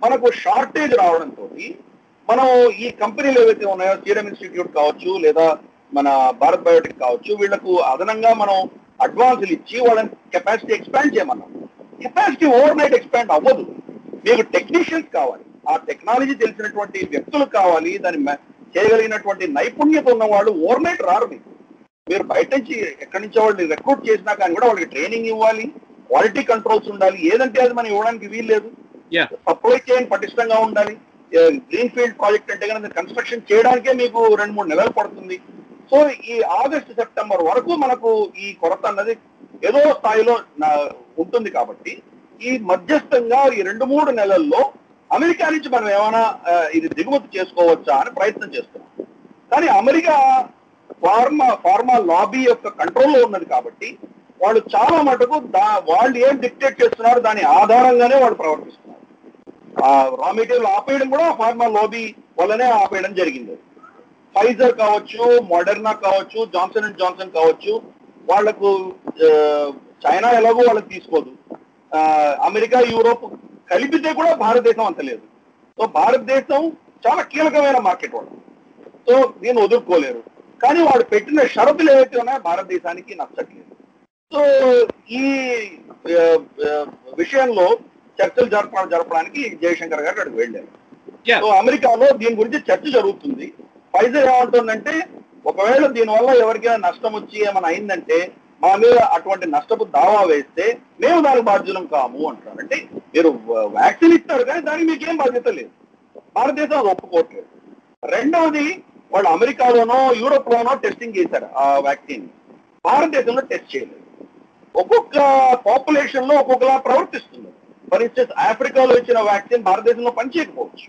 మనకు షార్టేజ్ రావడంతో మనం ఈ కంపెనీలు ఏవైతే ఉన్నాయో, సీరమ్ ఇన్స్టిట్యూట్ కావచ్చు లేదా మన భారత్ బయోటెక్ కావచ్చు, వీళ్లకు అదనంగా మనం అడ్వాన్సులు ఇచ్చి వాళ్ళని కెపాసిటీ ఎక్స్పాండ్ చేయమన్నాం. కెపాసిటీ ఓవర్ నైట్ ఎక్స్పాండ్ అవ్వదు. మీకు టెక్నీషియన్స్ కావాలి, ఆ టెక్నాలజీ తెలిసినటువంటి వ్యక్తులు కావాలి, దాన్ని చేయగలిగినటువంటి నైపుణ్యత ఉన్న వాళ్ళు ఓవర్ నైట్ రారు. మీరు బయట నుంచి ఎక్కడి నుంచో వాళ్ళని రిక్రూట్ చేసినా కానీ కూడా వాళ్ళకి ట్రైనింగ్ ఇవ్వాలి, క్వాలిటీ కంట్రోల్స్ ఉండాలి. ఏదంటే అది మనం ఇవ్వడానికి వీలు లేదు. సప్లై చైన్ పటిష్టంగా ఉండాలి. గ్రీన్ ఫీల్డ్ ప్రాజెక్ట్ అంటే కనుక కన్స్ట్రక్షన్ చేయడానికే మీకు 2-3 నెలలు పడుతుంది. సో ఈ ఆగస్టు, సెప్టెంబర్ వరకు మనకు ఈ కొరత అన్నది ఏదో స్థాయిలో ఉంటుంది. కాబట్టి ఈ మధ్యస్థంగా ఈ 2-3 నెలల్లో అమెరికా నుంచి మనం ఏమైనా ఇది దిగుమతి చేసుకోవచ్చా అని ప్రయత్నం చేస్తున్నాం. కానీ అమెరికా ఫార్మా లాబీ యొక్క కంట్రోల్లో ఉన్నది కాబట్టి వాళ్ళు చాలా మటుకు వాళ్ళు ఏం డిక్టేట్ చేస్తున్నారు దాని ఆధారంగానే వాళ్ళు ప్రవర్తిస్తున్నారు. రా మెటీరియల్ ఆపేయడం కూడా ఫార్మా లాబీ వల్లనే ఆపేయడం జరిగింది. ఫైజర్ కావచ్చు, మోడర్నా కావచ్చు, జాన్సన్ అండ్ జాన్సన్ కావచ్చు, వాళ్లకు చైనా ఎలాగో వాళ్ళకి తీసుకోదు, అమెరికా, యూరోప్ కలిపితే కూడా భారతదేశం అంత లేదు. సో భారతదేశం చాలా కీలకమైన మార్కెట్ వాళ్ళు. సో దీన్ని వదులుకోలేరు. కానీ వాడు పెట్టిన షరతులు ఏవైతే ఉన్నాయో భారతదేశానికి నచ్చట్లేదు. సో ఈ విషయంలో చర్చలు జరపడానికి జయశంకర్ గారు అక్కడికి వెళ్ళారు. సో అమెరికాలో దీని గురించి చర్చ జరుగుతుంది. ఫైజర్ ఏమంటుందంటే ఒకవేళ దీనివల్ల ఎవరికైనా నష్టం వచ్చి ఏమైనా అయిందంటే మా మీద అటువంటి నష్టపు దావా వేస్తే మేము దానికి బాధ్యులం కాము అంటారు. అంటే మీరు వ్యాక్సిన్ ఇస్తారు కానీ దానికి మీకేం బాధ్యత లేదు. భారతదేశం అది ఒప్పుకోవట్లేదు. రెండవది, వాళ్ళు అమెరికాలోనో యూరోప్ లోనో టెస్టింగ్ చేశారు ఆ వ్యాక్సిన్, భారతదేశంలో టెస్ట్ చేయలేదు. ఒక్కొక్క పాపులేషన్ లో ఒక్కొక్కలా ప్రవర్తిస్తుంది. ఫర్ ఇన్స్టెన్స్ ఆఫ్రికాలో ఇచ్చిన వ్యాక్సిన్ భారతదేశంలో పనిచేయకపోవచ్చు.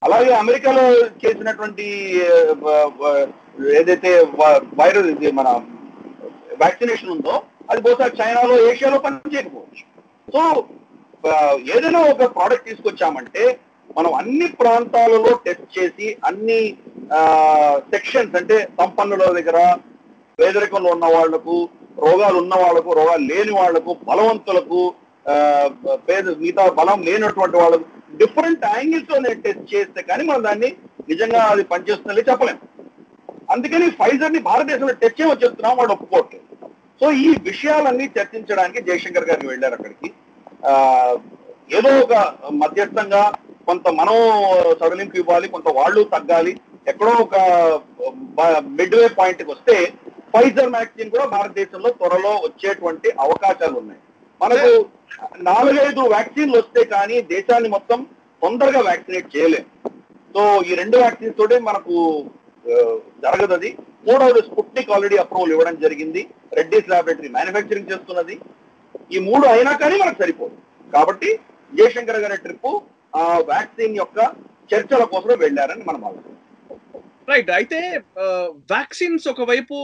అలాగే అమెరికాలో చేసినటువంటి ఏదైతే వైరస్ ఇది మన వ్యాక్సినేషన్ ఉందో అది బహుశా చైనాలో ఏషియాలో పనిచేయకపోవచ్చు. సో ఏదైనా ఒక ప్రోడక్ట్ తీసుకొచ్చామంటే మనం అన్ని ప్రాంతాలలో టెస్ట్ చేసి అన్ని సెక్షన్స్ అంటే సంపన్నుల దగ్గర, పేదరికంలో ఉన్న వాళ్లకు, రోగాలు ఉన్న వాళ్లకు, రోగాలు లేని వాళ్లకు, బలవంతులకు, మిగతా బలం లేనటువంటి వాళ్ళకు డిఫరెంట్ యాంగిల్స్ లో నేను టెస్ట్ చేస్తే కానీ మనం దాన్ని నిజంగా అది పనిచేస్తుందని చెప్పలేము. అందుకని ఫైజర్ ని భారతదేశంలో టెస్ట్ చేయమని చెప్తున్నాం, వాళ్ళు ఒప్పుకోవట్లేదు. సో ఈ విషయాలన్నీ చర్చించడానికి జయశంకర్ గారికి వెళ్ళారు అక్కడికి. ఏదో ఒక మధ్యస్థంగా కొంత మనం సడలింపు ఇవ్వాలి, కొంత వాళ్ళు తగ్గాలి, ఎక్కడో ఒక మిడ్వే పాయింట్ కి వస్తే ఫైజర్ వ్యాక్సిన్ కూడా భారతదేశంలో త్వరలో వచ్చేటువంటి అవకాశాలు ఉన్నాయి. మనకు 4-5 వ్యాక్సిన్లు వస్తే కానీ దేశాన్ని మొత్తం తొందరగా వ్యాక్సినేట్ చేయలేము. సో ఈ 2 వ్యాక్సిన్స్ తోటే మనకు జరగదు. అది మూడవది స్పుట్నిక్ ఆల్రెడీ అప్రూవల్ ఇవ్వడం జరిగింది, రెడ్డీస్ ల్యాబొరేటరీ మ్యానుఫ్యాక్చరింగ్ చేస్తున్నది. ఈ 3 అయినా కానీ మనకు సరిపోదు. కాబట్టి జయశంకర్ గారి ట్రిప్ ఆ వ్యాక్సిన్ యొక్క చర్చల కోసం వెళ్ళారని మనం భావిస్తున్నాం. రైట్. అయితే వ్యాక్సిన్స్ ఒకవైపు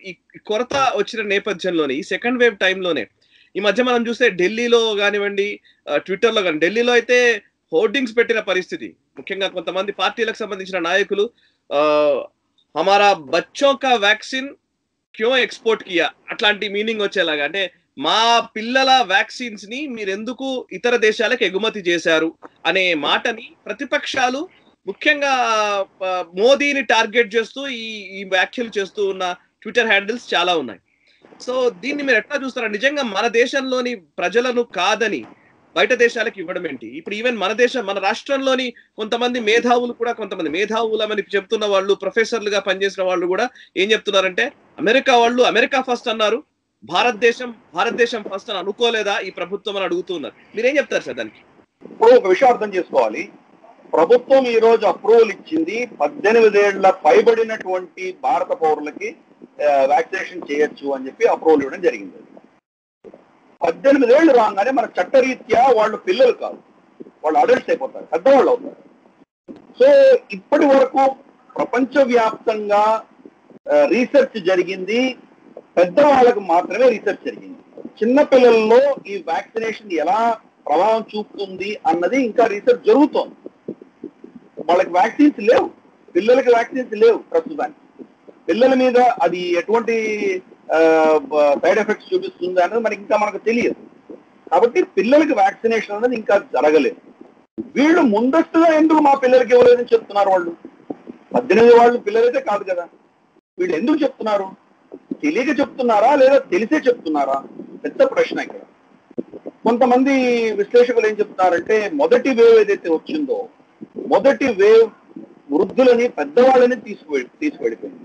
ఈ కొరత వచ్చిన నేపథ్యంలోనే, ఈ సెకండ్ వేవ్ టైంలోనే ఈ మధ్య మనం చూస్తే ఢిల్లీలో కానివ్వండి, ట్విట్టర్లో కానీ, ఢిల్లీలో అయితే హోర్డింగ్స్ పెట్టిన పరిస్థితి. ముఖ్యంగా కొంతమంది పార్టీలకు సంబంధించిన నాయకులు హమారా బచ్చోं का వ్యాక్సిన్ క్యో ఎక్స్పోర్ట్ కియా అట్లాంటి మీనింగ్ వచ్చేలాగా, అంటే మా పిల్లల వ్యాక్సిన్స్ ని మీరెందుకు ఇతర దేశాలకు ఎగుమతి చేశారు అనే మాటని ప్రతిపక్షాలు ముఖ్యంగా మోదీని టార్గెట్ చేస్తూ ఈ వ్యాఖ్యలు చేస్తూ ఉన్న ట్విట్టర్ హ్యాండిల్స్ చాలా ఉన్నాయి. సో దీన్ని మీరు ఎట్లా చూస్తారా? నిజంగా మన దేశంలోని ప్రజలను కాదని బయట దేశాలకు ఇవ్వడం ఏంటి? ఇప్పుడు ఈవెన్ మన రాష్ట్రంలోని కొంతమంది మేధావులు కూడా, కొంతమంది మేధావులమని చెప్తున్న వాళ్ళు, ప్రొఫెసర్లుగా పనిచేసిన వాళ్ళు కూడా ఏం చెప్తున్నారంటే, అమెరికా వాళ్ళు అమెరికా ఫస్ట్ అన్నారు, భారతదేశం ఫస్ట్ అని అనుకోలేదా ఈ ప్రభుత్వం అని అడుగుతున్నారు. మీరేం చెప్తారు సార్ దానికి? ఇప్పుడు ఒక విషయం అర్థం చేసుకోవాలి. ప్రభుత్వం ఈ రోజు అప్రూవల్ ఇచ్చింది 18 ఏళ్ల పైబడినటువంటి భారత పౌరులకి వ్యాక్సినేషన్ చేయొచ్చు అని చెప్పి అప్రూవల్ ఇవ్వడం జరిగింది. 18 ఏళ్ళు రాగానే మన చట్టరీత్యా వాళ్ళు పిల్లలు కాదు, వాళ్ళు అడల్ట్స్ అయిపోతారు, పెద్దవాళ్ళు అవుతారు. సో ఇప్పటి వరకు ప్రపంచవ్యాప్తంగా రీసెర్చ్ జరిగింది, పెద్దవాళ్ళకు మాత్రమే రీసెర్చ్ జరిగింది. చిన్న పిల్లల్లో ఈ వ్యాక్సినేషన్ ఎలా ప్రభావం చూపుతుంది అన్నది ఇంకా రీసెర్చ్ జరుగుతోంది. వాళ్ళకి వ్యాక్సిన్స్ లేవు, పిల్లలకి వ్యాక్సిన్స్ లేవు ప్రస్తుతానికి. పిల్లల మీద అది ఎటువంటి సైడ్ ఎఫెక్ట్స్ చూపిస్తుంది అన్నది మనకు తెలియదు. కాబట్టి పిల్లలకి వ్యాక్సినేషన్ అనేది ఇంకా జరగలేదు. వీళ్ళు ముందస్తుగా ఎందుకు మా పిల్లలకి ఇవ్వలేదని చెప్తున్నారు? వాళ్ళు 18 వాళ్ళు పిల్లలైతే కాదు కదా. వీళ్ళు ఎందుకు చెప్తున్నారు? తెలియక చెప్తున్నారా లేదా తెలిసే చెప్తున్నారా? పెద్ద ప్రశ్న ఇక్కడ. కొంతమంది విశ్లేషకులు ఏం చెప్తున్నారంటే, మొదటి వేవ్ ఏదైతే వచ్చిందో, మొదటి వేవ్ వృద్ధులని, పెద్దవాళ్ళని తీసుకువెళ్ళిపోయింది.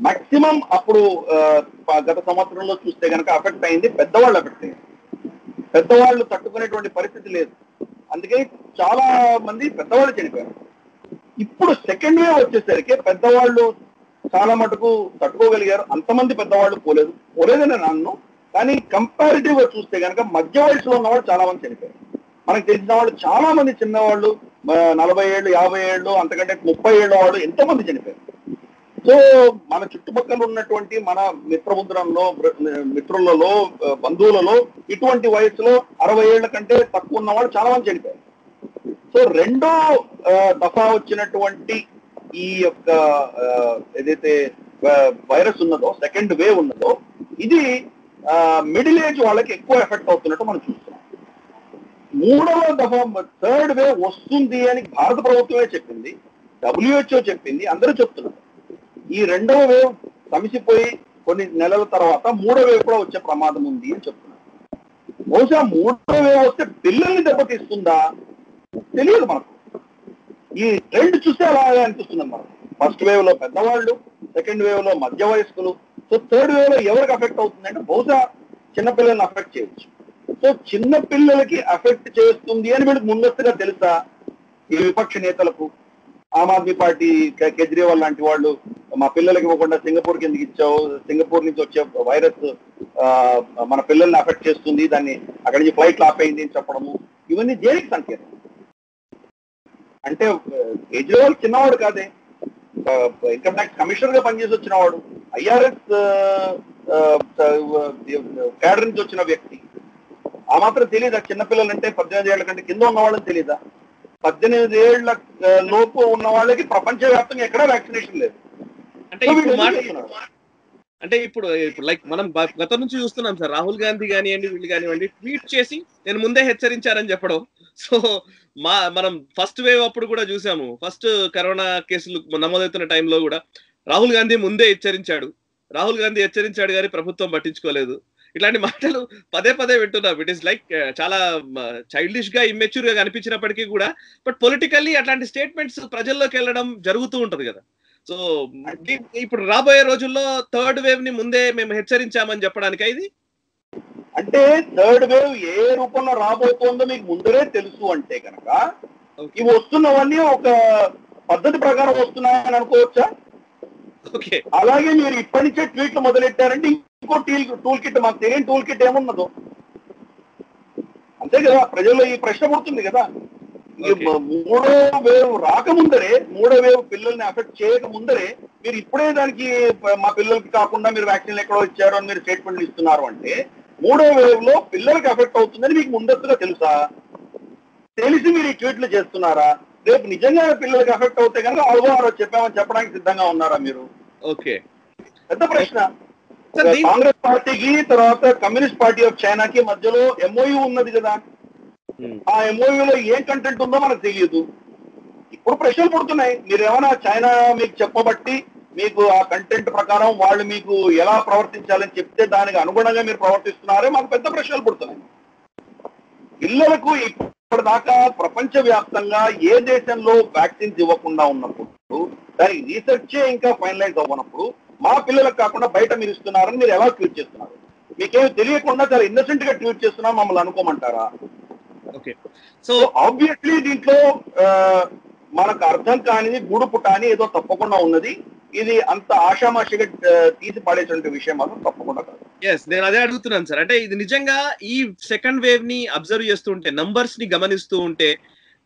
మాక్సిమం అప్పుడు గత సంవత్సరంలో చూస్తే కనుక అఫెక్ట్ అయింది పెద్దవాళ్ళు, అఫెక్ట్ అయింది. పెద్దవాళ్ళు తట్టుకునేటువంటి పరిస్థితి లేదు, అందుకే చాలా మంది పెద్దవాళ్ళు చనిపోయారు. ఇప్పుడు సెకండ్ వేవ్ వచ్చేసరికి పెద్దవాళ్ళు చాలా మటుకు తట్టుకోగలిగారు, అంతమంది పెద్దవాళ్ళు పోలేదని నన్ను. కానీ కంపారిటివ్ గా చూస్తే కనుక మధ్య వయసులో ఉన్నవాళ్ళు చాలా మంది చనిపోయారు. మనకు తెలిసిన వాళ్ళు చాలా మంది చిన్నవాళ్ళు, 40 ఏళ్ళు, 50 ఏళ్ళు, అంతకంటే 30 ఏళ్ళ వాళ్ళు ఎంతో మంది చనిపోయారు. సో మన చుట్టుపక్కల ఉన్నటువంటి మన మిత్రులలో, బంధువులలో ఇటువంటి వయసులో 60 ఏళ్ల కంటే తక్కువ ఉన్న వాళ్ళు చాలా మంది చనిపోయారు. సో రెండో దఫా వచ్చినటువంటి ఈ యొక్క ఏదైతే వైరస్ ఉన్నదో, సెకండ్ వేవ్ ఉన్నదో, ఇది మిడిల్ ఏజ్ వాళ్ళకి ఎక్కువ ఎఫెక్ట్ అవుతున్నట్టు మనం చూస్తున్నాం. మూడవ దఫా థర్డ్ వేవ్ వస్తుంది అని భారత ప్రభుత్వమే చెప్పింది, WHO చెప్పింది, అందరూ చెప్తున్నారు. ఈ రెండవ వేవ్ సమసిపోయి కొన్ని నెలల తర్వాత మూడో వేవ్ కూడా వచ్చే ప్రమాదం ఉంది అని చెప్తున్నారు. బహుశా మూడో వేవ్ వస్తే పిల్లల్ని దెబ్బతీస్తుందా తెలియదు మనకు. ఈ ట్రెండ్ చూస్తే అలాగే అనిపిస్తుంది మనకు. ఫస్ట్ వేవ్ లో పెద్దవాళ్ళు, సెకండ్ వేవ్ లో మధ్య వయస్కులు, సో థర్డ్ వేవ్ లో ఎవరికి అఫెక్ట్ అవుతుందంటే బహుశా చిన్నపిల్లల్ని అఫెక్ట్ చేయవచ్చు. సో చిన్న పిల్లలకి అఫెక్ట్ చేస్తుంది అని వీళ్ళకి ముందస్తుగా తెలుసా? ఈ విపక్ష నేతలకు, ఆమ్ ఆద్మీ పార్టీ కేజ్రీవాల్ లాంటి వాళ్ళు మా పిల్లలకి ఇవ్వకుండా సింగపూర్ కిందకి ఇచ్చావు, సింగపూర్ నుంచి వచ్చే వైరస్ మన పిల్లల్ని అఫెక్ట్ చేస్తుంది, దాన్ని అక్కడి నుంచి ఫ్లైట్లు ఆపేయింది అని చెప్పడము, ఇవన్నీ దేనికి సంకేతం? అంటే కేజ్రీవాల్ చిన్నవాడు కాదే, ఇన్కమ్ ట్యాక్స్ కమిషనర్ గా పనిచేసి వచ్చిన వాడు, IRS క్యాడర్ నుంచి వచ్చిన వ్యక్తి. ఆ మాత్రం తెలియదా చిన్నపిల్లలు అంటే 18 ఏళ్ల కంటే కింద ఉన్న వాళ్ళని తెలియదా? 18 ఏళ్ల లోపు ఉన్న వాళ్ళకి ప్రపంచవ్యాప్తంగా ఎక్కడా వ్యాక్సినేషన్ లేదు. అంటే ఇప్పుడు లైక్ మనం గతం నుంచి చూస్తున్నాం సార్, రాహుల్ గాంధీ కానివ్వండి, వీళ్ళు కానివ్వండి, ట్వీట్ చేసి నేను ముందే హెచ్చరించారని చెప్పడం. సో మనం ఫస్ట్ వేవ్ అప్పుడు కూడా చూసాము, ఫస్ట్ కరోనా కేసులు నమోదవుతున్న టైంలో కూడా రాహుల్ గాంధీ ముందే హెచ్చరించాడు. రాహుల్ గాంధీ హెచ్చరించాడు కానీ ప్రభుత్వం పట్టించుకోలేదు. ఇట్లాంటి మాటలు పదే పదే వింటున్నాం. ఇట్ ఈస్ లైక్ చాలా చైల్డిష్ గా, ఇమ్మెచ్యూర్ గా కనిపించినప్పటికీ కూడా బట్ పొలిటికల్లీ అట్లాంటి స్టేట్మెంట్స్ ప్రజల్లోకి వెళ్ళడం జరుగుతూ ఉంటది కదా. సో ఇప్పుడు రాబోయే రోజుల్లో థర్డ్ వేవ్ ని ముందే మేము హెచ్చరించామని చెప్పడానికి ఇది అంటే థర్డ్ వేవ్ ఏ రూపంలో రాబోతోందో మీకు ముందరే తెలుసు అంటే కనుక ఇవి వస్తున్నవన్నీ ఒక పద్ధతి ప్రకారం వస్తున్నాయని అనుకోవచ్చా? ఓకే, అలాగే మీరు ఇప్పటి నుంచే ట్వీట్లు మొదలెట్టారంటే ఇంకో టూల్ కిట్, మాకు తెలియని టూల్ కిట్ ఏమున్నదో అంతే కదా. ప్రజల్లో ఈ ప్రశ్న పుడుతుంది కదా. మూడో వేవ్ రాకముందరే, మూడో వేవ్ పిల్లల్ని అఫెక్ట్ చేయక ముందరే మీరు ఇప్పుడే దానికి మా పిల్లలకి కాకుండా మీరు వ్యాక్సిన్ ఎక్కడో ఇచ్చారు అని మీరు స్టేట్మెంట్లు ఇస్తున్నారు అంటే మూడో వేవ్ లో పిల్లలకి అఫెక్ట్ అవుతుందని మీకు ముందస్తుగా తెలుసా? తెలిసి మీరు ఈ ట్వీట్లు చేస్తున్నారా? రేపు నిజంగా పిల్లలకి అఫెక్ట్ అవుతే కనుక అవ్వారో చెప్పామని చెప్పడానికి సిద్ధంగా ఉన్నారా మీరు? ఓకే, పెద్ద ప్రశ్న. కాంగ్రెస్ పార్టీకి తర్వాత కమ్యూనిస్ట్ పార్టీ ఆఫ్ చైనాకి మధ్యలో MOU ఉన్నది కదా. ఆ MOUలో ఏం కంటెంట్ ఉందో మనకు తెలియదు. ఇప్పుడు ప్రశ్నలు పుడుతున్నాయి. మీరు ఏమైనా చైనా మీకు చెప్పబట్టి మీకు ఆ కంటెంట్ ప్రకారం వాళ్ళు మీకు ఎలా ప్రవర్తించాలని చెప్తే దానికి అనుగుణంగా మీరు ప్రవర్తిస్తున్నారే మాకు పెద్ద ప్రశ్నలు పుడుతున్నాయి. పిల్లలకు ఇప్పటిదాకా ప్రపంచ వ్యాప్తంగా ఏ దేశంలో వ్యాక్సిన్స్ ఇవ్వకుండా ఉన్నప్పుడు, దానికి రీసెర్చే ఇంకా ఫైనలైజ్ అవ్వనప్పుడు మా పిల్లలకు కాకుండా బయట మీరు ఇస్తున్నారని మీరు ఎలా ట్వీట్ చేస్తున్నారు? మీకేమి తెలియకుండా చాలా ఇన్నసెంట్ గా ట్వీట్ చేస్తున్నారు మమ్మల్ని అనుకోమంటారా? ఓకే, సో ఆబ్వియస్లీ దీంట్లో మనకు అర్థం కానిది గూడు పుటాని ఏదో తప్పకుండా ఉన్నది. ఇది అంత ఆషామాషిగా తీసి పడేటువంటి విషయం మాత్రం తప్పకుండా కాదు. నేను అదే అడుగుతున్నాను సార్. అంటే ఇది నిజంగా ఈ సెకండ్ వేవ్ ని అబ్జర్వ్ చేస్తూ ఉంటే, నంబర్స్ ని గమనిస్తూ ఉంటే,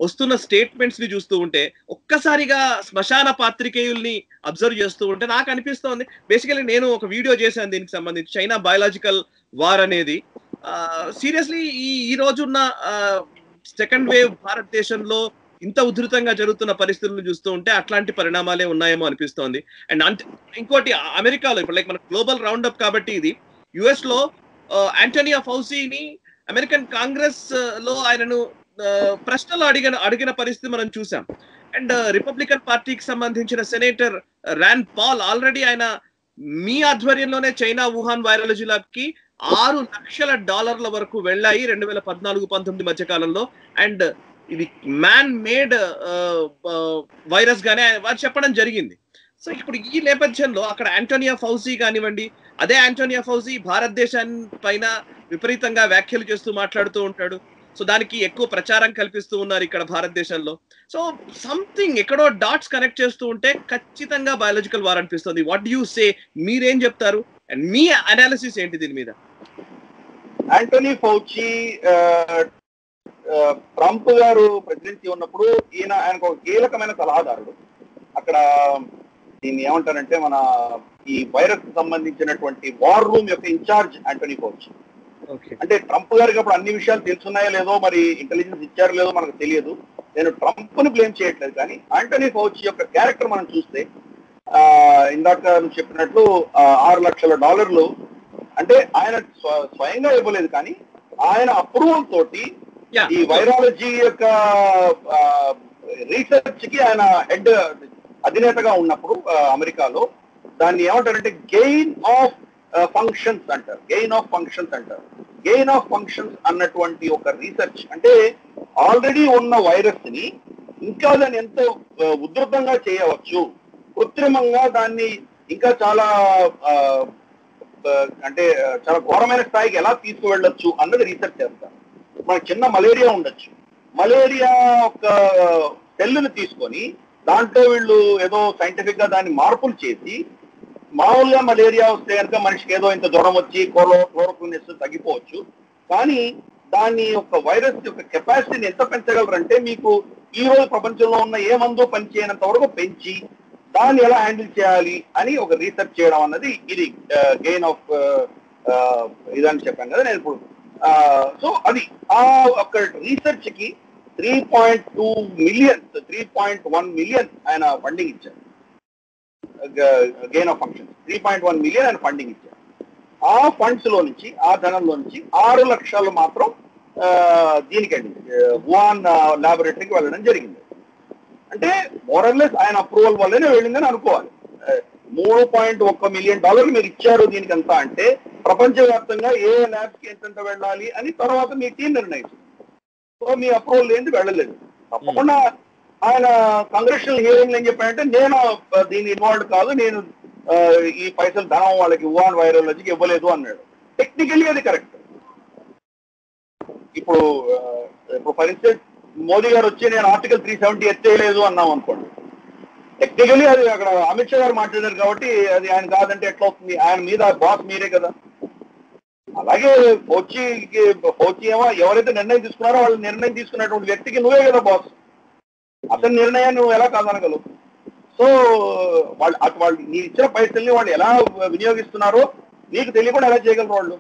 వస్తున్న స్టేట్మెంట్స్ ని చూస్తూ ఉంటే, ఒక్కసారిగా శ్మశాన పాత్రికేయుల్ని అబ్జర్వ్ చేస్తూ ఉంటే నాకు అనిపిస్తోంది. బేసికలీ నేను ఒక వీడియో చేశాను దీనికి సంబంధించి, చైనా బయాలజికల్ వార్ అనేది. సీరియస్లీ ఈ రోజున్న సెకండ్ వేవ్ భారతదేశంలో ఇంత ఉధృతంగా జరుగుతున్న పరిస్థితులను చూస్తూ ఉంటే అట్లాంటి పరిణామాలే ఉన్నాయేమో అనిపిస్తోంది. అండ్ ఇంకోటి, అమెరికాలో ఇప్పుడు లైక్ మన గ్లోబల్ రౌండ్ అప్ కాబట్టి ఇది యుఎస్ లో యాంటోనీ ఫౌసీని అమెరికన్ కాంగ్రెస్ లో ఆయనను ప్రశ్నలు అడిగిన పరిస్థితి మనం చూసాం. అండ్ రిపబ్లికన్ పార్టీకి సంబంధించిన సెనేటర్ ర్యాన్ పాల్ ఆల్రెడీ ఆయన మీ ఆధ్వర్యంలోనే చైనా వుహాన్ వైరాలజీ ల్యాబ్ కి $6 లక్షల వరకు వెళ్ళాయి 2014-19 మధ్య కాలంలో. అండ్ ఇది మ్యాన్ మేడ్ వైరస్ గానే వారు చెప్పడం జరిగింది. సో ఇప్పుడు ఈ నేపథ్యంలో అక్కడ యాంటోనియా ఫౌసీ కానివ్వండి, అదే యాంటోనియా ఫౌసీ భారతదేశాన్ని పైన విపరీతంగా వ్యాఖ్యలు చేస్తూ మాట్లాడుతూ ఉంటాడు. సో దానికి ఎక్కువ ప్రచారం కల్పిస్తూ ఉన్నారు ఇక్కడ భారతదేశంలో. సో సంథింగ్ ఎక్కడో డాట్స్ కనెక్ట్ చేస్తూ ఉంటే ఖచ్చితంగా బయాలజికల్ వార్ అనిపిస్తుంది. What do you say? మీరేం చెప్తారు? అండ్ మీ అనాలిసిస్ ఏంటి దీని మీద? యాంటోనీ ఫౌచి ట్రంప్ గారు ప్రెసిడెన్సీ ఉన్నప్పుడు ఆయనకు ఒక కీలకమైన సలహాదారుడు. అక్కడ దీన్ని ఏమంటారంటే మన ఈ వైరస్ కు సంబంధించినటువంటి వార్ రూమ్ యొక్క ఇన్ఛార్జ్ యాంటోనీ ఫౌచి. అంటే ట్రంప్ గారికి అప్పుడు అన్ని విషయాలు తెలుసున్నాయో లేదో, మరి ఇంటెలిజెన్స్ ఇచ్చారో లేదో మనకు తెలియదు. నేను ట్రంప్ ని బ్లేమ్ చేయట్లేదు, కానీ యాంటోనీ ఫౌచి యొక్క క్యారెక్టర్ మనం చూస్తే ఇందాక చెప్పినట్లు $6 లక్షల అంటే ఆయన స్వయంగా ఇవ్వలేదు, కానీ ఆయన అప్రూవల్ తోటి ఈ వైరాలజీ యొక్క రీసెర్చ్ కి ఆయన హెడ్ అధినేతగా ఉన్నప్పుడు అమెరికాలో దాన్ని ఏమంటారంటే గెయిన్ ఆఫ్ ఫంక్షన్స్ అంటారు. గెయిన్ ఆఫ్ ఫంక్షన్స్ అన్నటువంటి ఒక రీసెర్చ్ అంటే ఆల్రెడీ ఉన్న వైరస్ ని ఇంకా దాన్ని ఎంత ఉధృతంగా చేయవచ్చు, కృత్రిమంగా దాన్ని ఇంకా చాలా అంటే చాలా ఘోరమైన స్థాయికి ఎలా తీసుకువెళ్ళొచ్చు అన్నది రీసెర్చ్ చేస్తారు. మనకు చిన్న మలేరియా ఉండొచ్చు, మలేరియా ఒక సెల్లుని తీసుకొని దాంట్లో వీళ్ళు ఏదో సైంటిఫిక్ గా దాన్ని మార్పులు చేసి, మామూలుగా మలేరియా వస్తే కనుక మనిషికి ఏదో ఇంత జ్వరం వచ్చి క్లోరోక్విన్ తగ్గిపోవచ్చు, కానీ దాని యొక్క వైరస్ యొక్క కెపాసిటీని ఎంత పెంచగలరంటే మీకు ఈ రోజు ప్రపంచంలో ఉన్న ఏ మందు పనిచేయనంత వరకు పెంచి దాన్ని ఎలా హ్యాండిల్ చేయాలి అని ఒక రీసెర్చ్ చేయడం అన్నది ఇది గెయిన్ ఆఫ్ ఇదని చెప్పాను కదా నేను ఇప్పుడు. సో అది ఆ ఒక రీసెర్చ్ కి 3.2 మిలియన్ 3.1 మిలియన్ ఆయన ఫండింగ్ ఇచ్చారు. గెయిన్ ఆఫ్ ఫంక్షన్ 3.1 మిలియన్ ఆయన ఫండింగ్ ఇచ్చారు. ఆ ఫండ్స్ లో నుంచి ఆ ధనంలో నుంచి 6 లక్షలు మాత్రం దీనికండి వుహాన్ ల్యాబొరేటరీకి వెళ్ళడం జరిగింది. అంటే మోరల్లెస్ ఆయన అప్రూవల్ వల్లనే వెళ్ళిందని అనుకోవాలి. $3.1 మిలియన్ మీరు ఇచ్చారు దీనికంతా అంటే ప్రపంచవ్యాప్తంగా ఏ ల్యాబ్స్ కి ఎంత వెళ్ళాలి అని తర్వాత మీ టీం నిర్ణయిస్తుంది. సో మీ అప్రూవల్ ఏంటి వెళ్ళలేదు. తప్పకుండా ఆయన కాంగ్రెషనల్ హియరింగ్ ఏం చెప్పాడంటే నేను దీని ఇన్వాల్వ్ కాదు, నేను ఈ పైసలు ధనం వాళ్ళకి వుహాన్ వైరాలజీకి ఇవ్వలేదు అన్నాడు. టెక్నికల్లీ అది కరెక్ట్. ఇప్పుడు ఫర్ ఇన్స్టెన్స్ మోదీ గారు వచ్చి నేను ఆర్టికల్ 370 ఎత్తేయలేదు అన్నాం అనుకోండి, టెక్నికలీ అది అక్కడ అమిత్ షా గారు మాట్లాడారు కాబట్టి అది ఆయన కాదంటే ఎట్లా అవుతుంది? ఆయన మీద బాస్ మీరే కదా. అలాగే ఫౌచి ఏమో ఎవరైతే నిర్ణయం తీసుకున్నారో వాళ్ళు నిర్ణయం తీసుకున్నటువంటి వ్యక్తికి నువ్వే కదా బాస్. అతని నిర్ణయాన్ని నువ్వు ఎలా కాదనగలవు? సో వాళ్ళు నీ ఇచ్చిన పైసల్ని వాళ్ళు ఎలా వినియోగిస్తున్నారో నీకు తెలియకుండా ఎలా చేయగలరు వాళ్ళు?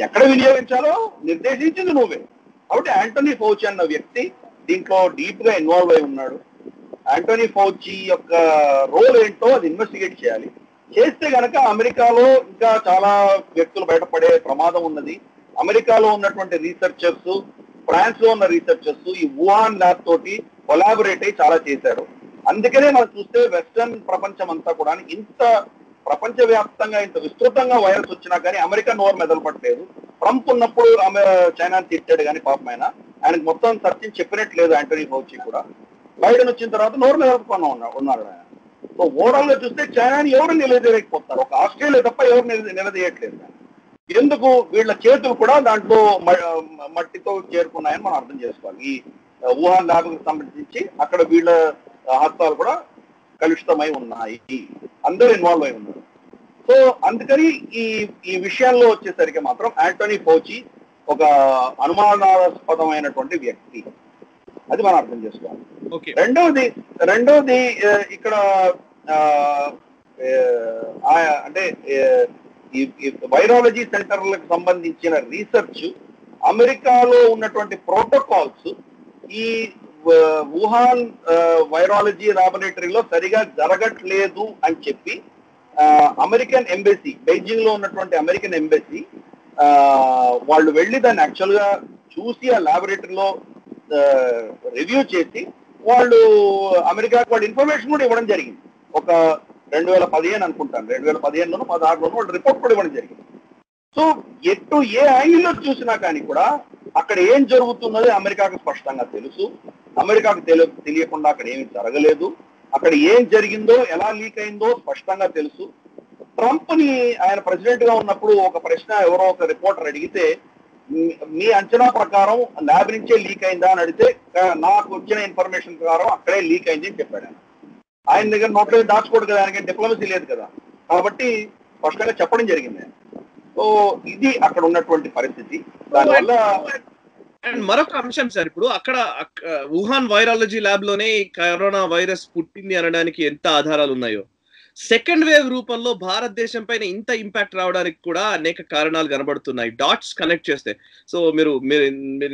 ఎక్కడ వినియోగించాలో నిర్దేశించింది నువ్వే. కాబట్టి యాంటనీ ఫౌచి అన్న వ్యక్తి దీంట్లో డీప్ గా ఇన్వాల్వ్ అయి ఉన్నాడు. యాంటనీ ఫౌచి యొక్క రోల్ ఏంటో అది ఇన్వెస్టిగేట్ చేయాలి. చేస్తే గనక అమెరికాలో ఇంకా చాలా వ్యక్తులు బయటపడే ప్రమాదం ఉన్నది. అమెరికాలో ఉన్నటువంటి రీసెర్చర్స్, ఫ్రాన్స్ లో ఉన్న రీసెర్చర్స్ ఈ వుహాన్ ల్యాబ్ తోటి కొలాబొరేట్ అయి చాలా చేశారు. అందుకనే మనం చూస్తే వెస్టర్న్ ప్రపంచం అంతా కూడా ఇంత ప్రపంచవ్యాప్తంగా ఇంత విస్తృతంగా వైరస్ వచ్చినా కానీ అమెరికా నోరు మెదలపట్లేదు. ట్రంప్ ఉన్నప్పుడు చైనాని తిట్టాడు కానీ పాపం ఆయనకు మొత్తం సత్యం చెప్పినట్లేదు యాంటనీ ఫౌచి కూడా. బైడెన్ వచ్చిన తర్వాత నోరు మెదలుకున్నా ఉన్నాడు ఆయన. సో ఓవరాల్ గా చూస్తే చైనాని ఎవరు నిలదీయలేకపోతున్నారు. ఒక ఆస్ట్రేలియా తప్ప ఎవరు నిలదీయట్లేదు. ఎందుకు? వీళ్ళ చేతులు కూడా దాంట్లో మట్టితో చేరుకున్నాయని మనం అర్థం చేసుకోవాలి. ఈ వుహాన్ ల్యాబ్ కు సంబంధించి అక్కడ వీళ్ళ హస్తాలు కూడా కలుషితమై ఉన్నాయి. అందరూ ఇన్వాల్వ్ అయి ఉన్నారు. సో అందుకని ఈ విషయాల్లో వచ్చేసరికి మాత్రం యాంటనీ ఫౌచి ఒక అనుమానాస్పదమైనటువంటి వ్యక్తి, అది మనం అర్థం చేసుకోవాలి. రెండవది ఇక్కడ అంటే ఈ వైరాలజీ సెంటర్లకు సంబంధించిన రీసెర్చ్ అమెరికాలో ఉన్నటువంటి ప్రోటోకాల్స్ ఈ వుహాన్ వైరాలజీ ల్యాబొరేటరీలో సరిగా జరగట్లేదు అని చెప్పి అమెరికన్ ఎంబసీ, బెయిజింగ్ లో ఉన్నటువంటి అమెరికన్ ఎంబసీ వాళ్ళు వెళ్ళి దాన్ని యాక్చువల్ గా చూసి ఆ ల్యాబొరేటరీలో రివ్యూ చేసి వాళ్ళు అమెరికాకు వాళ్ళు ఇన్ఫర్మేషన్ కూడా ఇవ్వడం జరిగింది. ఒక 2015 అనుకుంటాను, 2015లోనూ 16లోనూ వాళ్ళు రిపోర్ట్ కూడా ఇవ్వడం జరిగింది. సో ఎటు ఏ యాంగిల్లో చూసినా కానీ కూడా అక్కడ ఏం జరుగుతున్నది అమెరికాకు స్పష్టంగా తెలుసు. అమెరికాకు తెలియకుండా అక్కడ ఏమీ జరగలేదు. అక్కడ ఏం జరిగిందో, ఎలా లీక్ అయిందో స్పష్టంగా తెలుసు. ట్రంప్ ని ఆయన ప్రెసిడెంట్ గా ఉన్నప్పుడు ఒక ప్రశ్న ఎవరో ఒక రిపోర్టర్ అడిగితే, మీ అంచనా ప్రకారం ల్యాబ్ నుంచే లీక్ అయిందా అని అడిగితే, నాకు వచ్చిన ఇన్ఫర్మేషన్ ప్రకారం అక్కడే లీక్ అయింది అని చెప్పాడు. ఆయన దగ్గర నోట్లో దాచుకోడు కదా, ఆయనకి డిప్లొమసీ లేదు కదా, కాబట్టి స్పష్టంగా చెప్పడం జరిగింది. సో ఇది అక్కడ ఉన్నటువంటి పరిస్థితి. దానివల్ల అండ్ మరొక అంశం సార్, ఇప్పుడు అక్కడ వుహాన్ వైరాలజీ ల్యాబ్ లోనే కరోనా వైరస్ పుట్టింది అనడానికి ఎంత ఆధారాలు ఉన్నాయో, సెకండ్ వేవ్ రూపంలో భారతదేశం పైన ఇంత ఇంపాక్ట్ రావడానికి కూడా అనేక కారణాలు కనబడుతున్నాయి డాట్స్ కనెక్ట్ చేస్తే. సో మీరు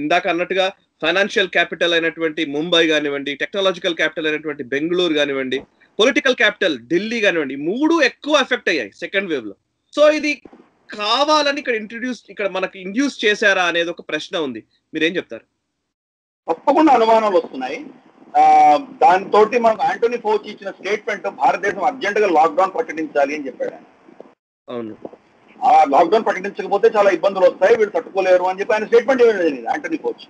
ఇందాక అన్నట్టుగా ఫైనాన్షియల్ క్యాపిటల్ అయినటువంటి ముంబై కానివ్వండి, టెక్నాలజికల్ క్యాపిటల్ అయినటువంటి బెంగళూరు కానివ్వండి, పొలిటికల్ క్యాపిటల్ ఢిల్లీ కానివ్వండి, 3 ఎక్కువ ఎఫెక్ట్ అయ్యాయి సెకండ్ వేవ్ లో. సో ఇది కావాలని ఇక్కడ మనకి ఇండ్యూస్ చేశారా అనేది ఒక ప్రశ్న ఉంది. మీరేం చెప్తారు? తప్పకుండా అనుమానాలు వస్తున్నాయి. దాంతో మనకు యాంటనీ ఫౌచి ఇచ్చిన స్టేట్మెంట్, భారతదేశం అర్జెంట్ గా లాక్డౌన్ ప్రకటించాలి అని చెప్పాడు ఆయన. అవును, ఆ లాక్డౌన్ ప్రకటించకపోతే చాలా ఇబ్బందులు వస్తాయి, వీళ్ళు తట్టుకోలేరు అని చెప్పి ఆయన స్టేట్మెంట్ ఇవ్వడం జరిగింది యాంటనీ ఫౌచి.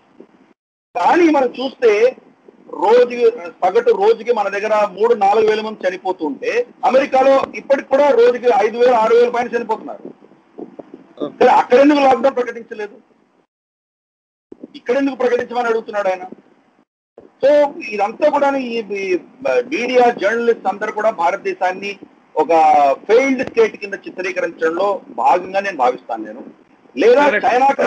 కానీ మనం చూస్తే సగటు రోజుకి మన దగ్గర 3-4 వేల మంది చనిపోతుంటే అమెరికాలో ఇప్పటికి కూడా రోజుకి 5,000-6,000 పైన చనిపోతున్నారు. అక్కడ ఎందుకు లాక్డౌన్ ప్రకటించలేదు? ఇక్కడ ఎందుకు ప్రకటించమని అడుగుతున్నాడు ఆయన. సో ఇదంతా కూడా ఈ మీడియా జర్నలిస్ట్ అందరూ కూడా భారతదేశాన్ని ఒక ఫెయిల్డ్ స్టేట్ కింద చిత్రీకరించడంలో భాగంగా నేను భావిస్తాను నేను. లేదా చైనాకు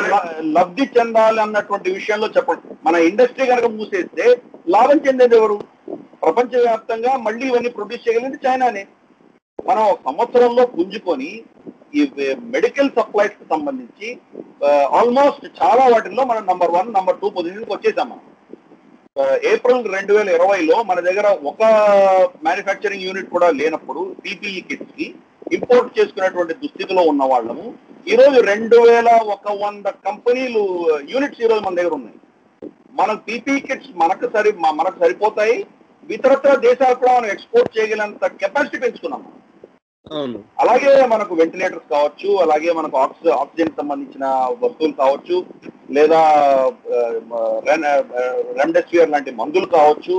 లబ్ధి చెందాలి అన్నటువంటి విషయంలో చెప్పండి. మన ఇండస్ట్రీ కనుక మూసేస్తే లాభం చెందేది ఎవరు? ప్రపంచవ్యాప్తంగా మళ్ళీ ఇవన్నీ ప్రొడ్యూస్ చేయగలిగింది చైనానే. మనం సంవత్సరంలో పుంజుకొని ఈ మెడికల్ సప్లైస్ కి సంబంధించి ఆల్మోస్ట్ చాలా వాటిల్లో మనం నంబర్ 1, నంబర్ 2 పొజిషన్కి వచ్చేసాం. మనం ఏప్రిల్ 2020లో మన దగ్గర ఒక మ్యానుఫ్యాక్చరింగ్ యూనిట్ కూడా లేనప్పుడు పీపీఈ కిట్స్ కి ఇంపోర్ట్ చేసుకునేటువంటి దుస్థితిలో ఉన్న వాళ్ళము ఈ రోజు 2100 కంపెనీలు యూనిట్స్ ఈ రోజు మన దగ్గర ఉన్నాయి. మన పీపీఈ కిట్స్ మనకు సరిపోతాయి. ఇతరత్ర దేశాలకు కూడా మనం ఎక్స్పోర్ట్ చేయగలంత కెపాసిటీ పెంచుకున్నాం. అలాగే మనకు వెంటిలేటర్స్ కావచ్చు, అలాగే మనకు ఆక్సిజన్ సంబంధించిన వస్తువులు కావచ్చు, లేదా రెమ్డెసివిర్ లాంటి మందులు కావచ్చు,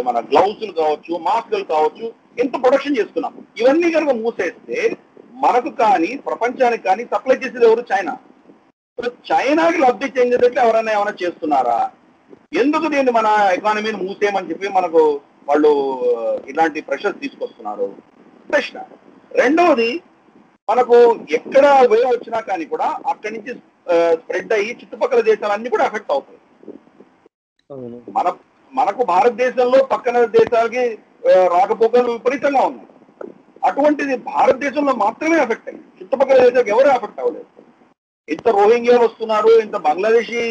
మన గ్లౌజులు కావచ్చు, మాస్కులు కావచ్చు, ఇంత ప్రొడక్షన్ చేసుకున్నాం. ఇవన్నీ కనుక మూసేస్తే మనకు కానీ ప్రపంచానికి కానీ సప్లై చేసేది ఎవరు? చైనా. చైనాకి లబ్ధి చెందేటట్లు ఎవరైనా ఏమైనా చేస్తున్నారా? ఎందుకు దీన్ని మన ఎకానమీని మూసేయమని చెప్పి మనకు వాళ్ళు ఇలాంటి ప్రెషర్స్ తీసుకొస్తున్నారు ప్రశ్న. రెండవది, మనకు ఎక్కడ వేవ్ వచ్చినా కానీ కూడా అక్కడి నుంచి స్ప్రెడ్ అయ్యి చుట్టుపక్కల దేశాలన్నీ కూడా ఎఫెక్ట్ అవుతాయి. మనకు భారతదేశంలో పక్కన దేశాలకి రాకపోకలు విపరీతంగా ఉన్నాయి. అటువంటిది భారతదేశంలో మాత్రమే ఎఫెక్ట్ అయ్యింది, చుట్టుపక్కల దేశాలకు ఎవరు ఎఫెక్ట్ అవ్వలేదు. ఇంత రోహింగ్యాలు వస్తున్నారు, ఇంత బంగ్లాదేశీ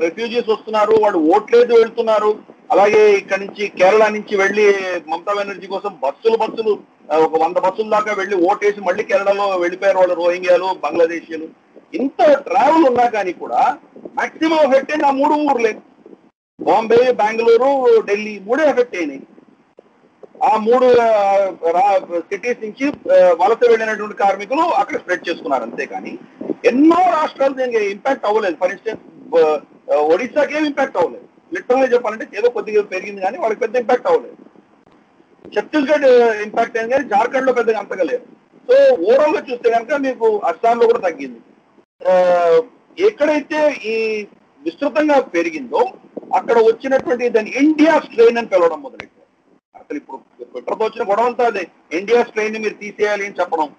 రెఫ్యూజీస్ వస్తున్నారు, వాళ్ళు ఓట్లేదు వెళ్తున్నారు. అలాగే ఇక్కడ నుంచి కేరళ నుంచి వెళ్ళి మమతా బెనర్జీ కోసం బస్సులు ఒక 100 బస్సుల దాకా వెళ్ళి ఓటేసి మళ్ళీ కేరళలో వెళ్ళిపోయారు వాళ్ళు రోహింగ్యాలు, బంగ్లాదేశీలు. ఇంత ట్రావెల్ ఉన్నా కానీ కూడా మాక్సిమం ఎఫెక్ట్ అయింది ఆ 3 ఊర్లే. బాంబే, బెంగళూరు, ఢిల్లీ 3 ఎఫెక్ట్ అయినాయి. ఆ 3 సిటీస్ నుంచి వలస వెళ్ళినటువంటి కార్మికులు అక్కడ స్ప్రెడ్ చేసుకున్నారు. అంతేకాని ఎన్నో రాష్ట్రాలు దీనికి ఇంపాక్ట్ అవ్వలేదు. ఫర్ ఇన్స్టెన్స్ ఒడిశాకి ఏం ఇంపాక్ట్ అవ్వలేదు. లిటరల్గా చెప్పాలంటే ఏదో కొద్దిగా పెరిగింది కానీ వాళ్ళకి పెద్ద ఇంపాక్ట్ అవ్వలేదు. ఛత్తీస్గఢ్ ఇంపాక్ట్ అయింది కానీ జార్ఖండ్ లో పెద్దగా అంతగా లేదు. సో ఓవరాల్ గా చూస్తే కనుక మీకు అస్సాంలో కూడా తగ్గింది. ఎక్కడైతే ఈ విస్తృతంగా పెరిగిందో అక్కడ వచ్చినటువంటి దాన్ని ఇండియా స్ట్రెయిన్ అని పిలవడం మొదలెట్టారు. అసలు ఇప్పుడు ట్విట్టర్తో వచ్చిన గొడవ అంతా అదే, ఇండియా స్ట్రెయిన్ ని మీరు తీసేయాలి అని చెప్పడం.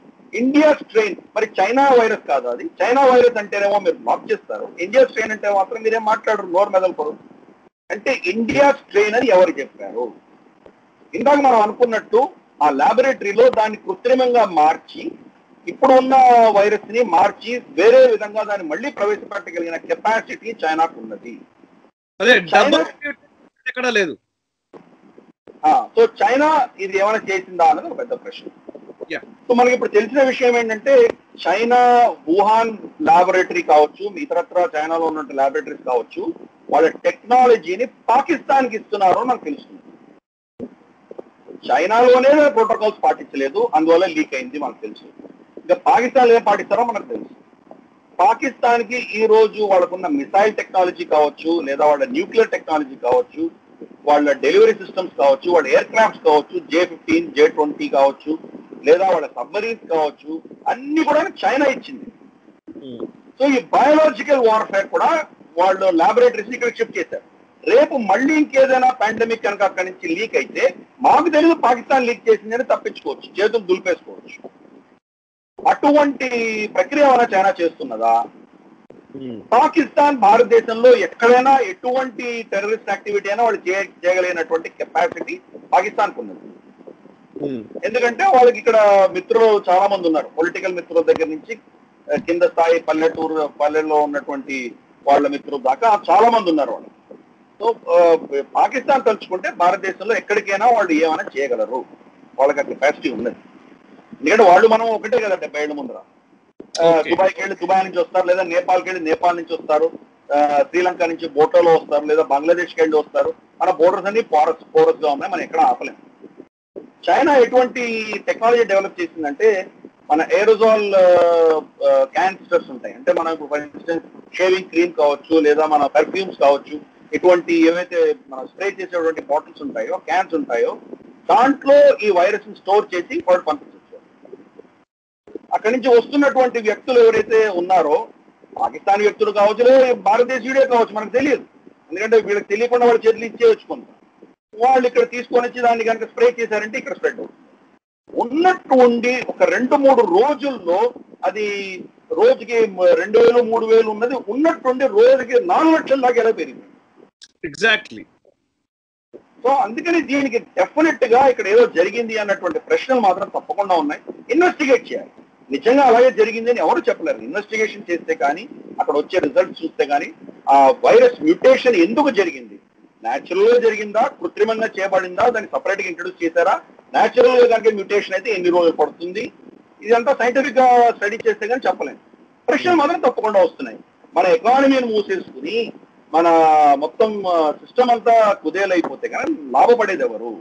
ఇండియా స్ట్రెయిన్ మరి చైనా వైరస్ కాదు అది. చైనా వైరస్ అంటేనేమో మీరు బ్లాక్ చేస్తారు, ఇండియా స్ట్రెయిన్ అంటే మాత్రం మీరేం మాట్లాడరు, నోరు మెదలపరు. అంటే ఇండియా స్ట్రెయిన్ అని ఎవరు చెప్పారు? ఇందాక మనం అనుకున్నట్టు ఆ ల్యాబొరేటరీలో దాన్ని కృత్రిమంగా మార్చి ఇప్పుడు ఉన్న వైరస్ ని మార్చి వేరే విధంగా దాన్ని మళ్ళీ ప్రవేశపెట్టగలిగిన కెపాసిటీ చైనాకు ఉన్నది. ఎక్కడ లేదు. సో చైనా ఇది ఏమైనా చేసిందా అన్నది ఒక పెద్ద ప్రశ్న. సో మనకి ఇప్పుడు తెలిసిన విషయం ఏంటంటే చైనా వుహాన్ ల్యాబొరేటరీ కావచ్చు, ఇతరత్ర చైనాలో ఉన్న ల్యాబొరేటరీస్ కావచ్చు, వాళ్ళ టెక్నాలజీని పాకిస్తాన్ కి ఇస్తున్నారో నాకు తెలుస్తుంది. చైనాలోనే ప్రోటోకాల్స్ పాటించలేదు, అందువల్ల లీక్ అయింది మనకు తెలుసు. ఇంకా పాకిస్తాన్ ఏం పాటిస్తారో మనకు తెలుసు. పాకిస్తాన్ కి ఈ రోజు వాళ్ళకున్న మిసైల్ టెక్నాలజీ కావచ్చు, లేదా వాళ్ళ న్యూక్లియర్ టెక్నాలజీ కావచ్చు, వాళ్ళ డెలివరీ సిస్టమ్స్ కావచ్చు, వాళ్ళ ఎయిర్ క్రాఫ్ట్స్ కావచ్చు, J-15, J-20 కావచ్చు, లేదా వాళ్ళ సబ్మరీన్స్ కావచ్చు, అన్ని కూడా చైనా ఇచ్చింది. సో ఈ బయోలాజికల్ వార్ఫేర్ కూడా వాళ్ళు ల్యాబొరేటరీస్ ఇక్కడ షిఫ్ట్ చేశారు. రేపు మళ్ళీ ఇంకేదైనా పాండమిక్ కనుక అక్కడి నుంచి లీక్ అయితే మాకు తెలియదు పాకిస్తాన్ లీక్ చేసిందని తప్పించుకోవచ్చు, చేతులు దులిపేసుకోవచ్చు. అటువంటి ప్రక్రియ ఏమైనా చైనా చేస్తున్నదా? పాకిస్తాన్ భారతదేశంలో ఎక్కడైనా ఎటువంటి టెర్రరిస్ట్ యాక్టివిటీ అయినా వాళ్ళు చేయగలిగినటువంటి కెపాసిటీ పాకిస్తాన్ ఉన్నది. ఎందుకంటే వాళ్ళకి ఇక్కడ మిత్రులు చాలా మంది ఉన్నారు, పొలిటికల్ మిత్రుల దగ్గర నుంచి కింద స్థాయి పల్లెల్లో ఉన్నటువంటి వాళ్ళ మిత్రుల దాకా చాలా మంది ఉన్నారు వాళ్ళు. సో పాకిస్తాన్ తలుచుకుంటే భారతదేశంలో ఎక్కడికైనా వాళ్ళు ఏమైనా చేయగలరు, వాళ్ళకి ఆ కెపాసిటీ ఉన్నది. ఎందుకంటే వాళ్ళు మనం ఒకటే కదా 70 ఏళ్ళ ముందర. దుబాయ్కి వెళ్ళి దుబాయ్ నుంచి వస్తారు, లేదా నేపాల్కి వెళ్ళి నేపాల్ నుంచి వస్తారు, శ్రీలంక నుంచి బోటోలో వస్తారు, లేదా బంగ్లాదేశ్కి వెళ్ళి వస్తారు. మన బోర్డర్స్ అన్ని పోరస్ గా ఉన్నాయి, మనం ఎక్కడ ఆపలేము. చైనా ఎటువంటి టెక్నాలజీ డెవలప్ చేసిందంటే మన ఏరోజాల్ క్యాన్స్టర్స్ ఉంటాయి, అంటే మనం ఇప్పుడు ఫర్ ఇన్స్టెన్స్ షేవింగ్ క్రీమ్ కావచ్చు, లేదా మన పర్ఫ్యూమ్స్ కావచ్చు, ఇటువంటి ఏవైతే మనం స్ప్రే చేసేటువంటి బాటిల్స్ ఉంటాయో, క్యాన్స్ ఉంటాయో, దాంట్లో ఈ వైరస్ ని స్టోర్ చేసి వాళ్ళు పంపించవచ్చు. అక్కడి నుంచి వస్తున్నటువంటి వ్యక్తులు ఎవరైతే ఉన్నారో, పాకిస్తాన్ వ్యక్తులు కావచ్చు, లేదా భారతదేశీయుడే కావచ్చు, మనకు తెలియదు. ఎందుకంటే వీళ్ళకి తెలియకుండా వాళ్ళ చేతులు ఇచ్చేయచ్చు కొంత. వాళ్ళు ఇక్కడ తీసుకొని వచ్చి దాన్ని కనుక స్ప్రే చేశారంటే ఇక్కడ స్ప్రెడ్ అవుతుంది. ఉన్నట్టు ఉండి ఒక 2-3 రోజుల్లో అది రోజుకి 2000-3000 ఉన్నది ఉన్నట్టుండి రోజుకి 4 లక్షల దాకా ఎలా పెరిగింది. ఎగ్జాక్ట్లీ. సో అందుకని దీనికి డెఫినెట్ గా ఇక్కడ ఏదో జరిగింది అన్నటువంటి ప్రశ్నలు మాత్రం తప్పకుండా ఉన్నాయి. ఇన్వెస్టిగేట్ చేయాలి. నిజంగా అలాగే జరిగింది అని ఎవరు చెప్పలేరు. ఇన్వెస్టిగేషన్ చేస్తే కానీ అక్కడ వచ్చే రిజల్ట్స్ చూస్తే కానీ ఆ వైరస్ మ్యూటేషన్ ఎందుకు జరిగింది, న్యాచురల్ గా జరిగిందా, కృత్రిమంగా చేయబడిందా, దాన్ని సపరేట్ గా ఇంట్రొడ్యూస్ చేశారా, న్యాచురల్ గా కనుక మ్యూటేషన్ అయితే ఎన్ని రోజులు పడుతుంది, ఇదంతా సైంటిఫిక్ గా స్టడీ చేస్తే కానీ చెప్పలేము. ప్రశ్నలు మాత్రం తప్పకుండా వస్తున్నాయి. మన ఎకానమీని మూసేసుకుని మన మొత్తం సిస్టమ్ అంతా కుదేలైపోతే కానీ లాభపడేది ఎవరు?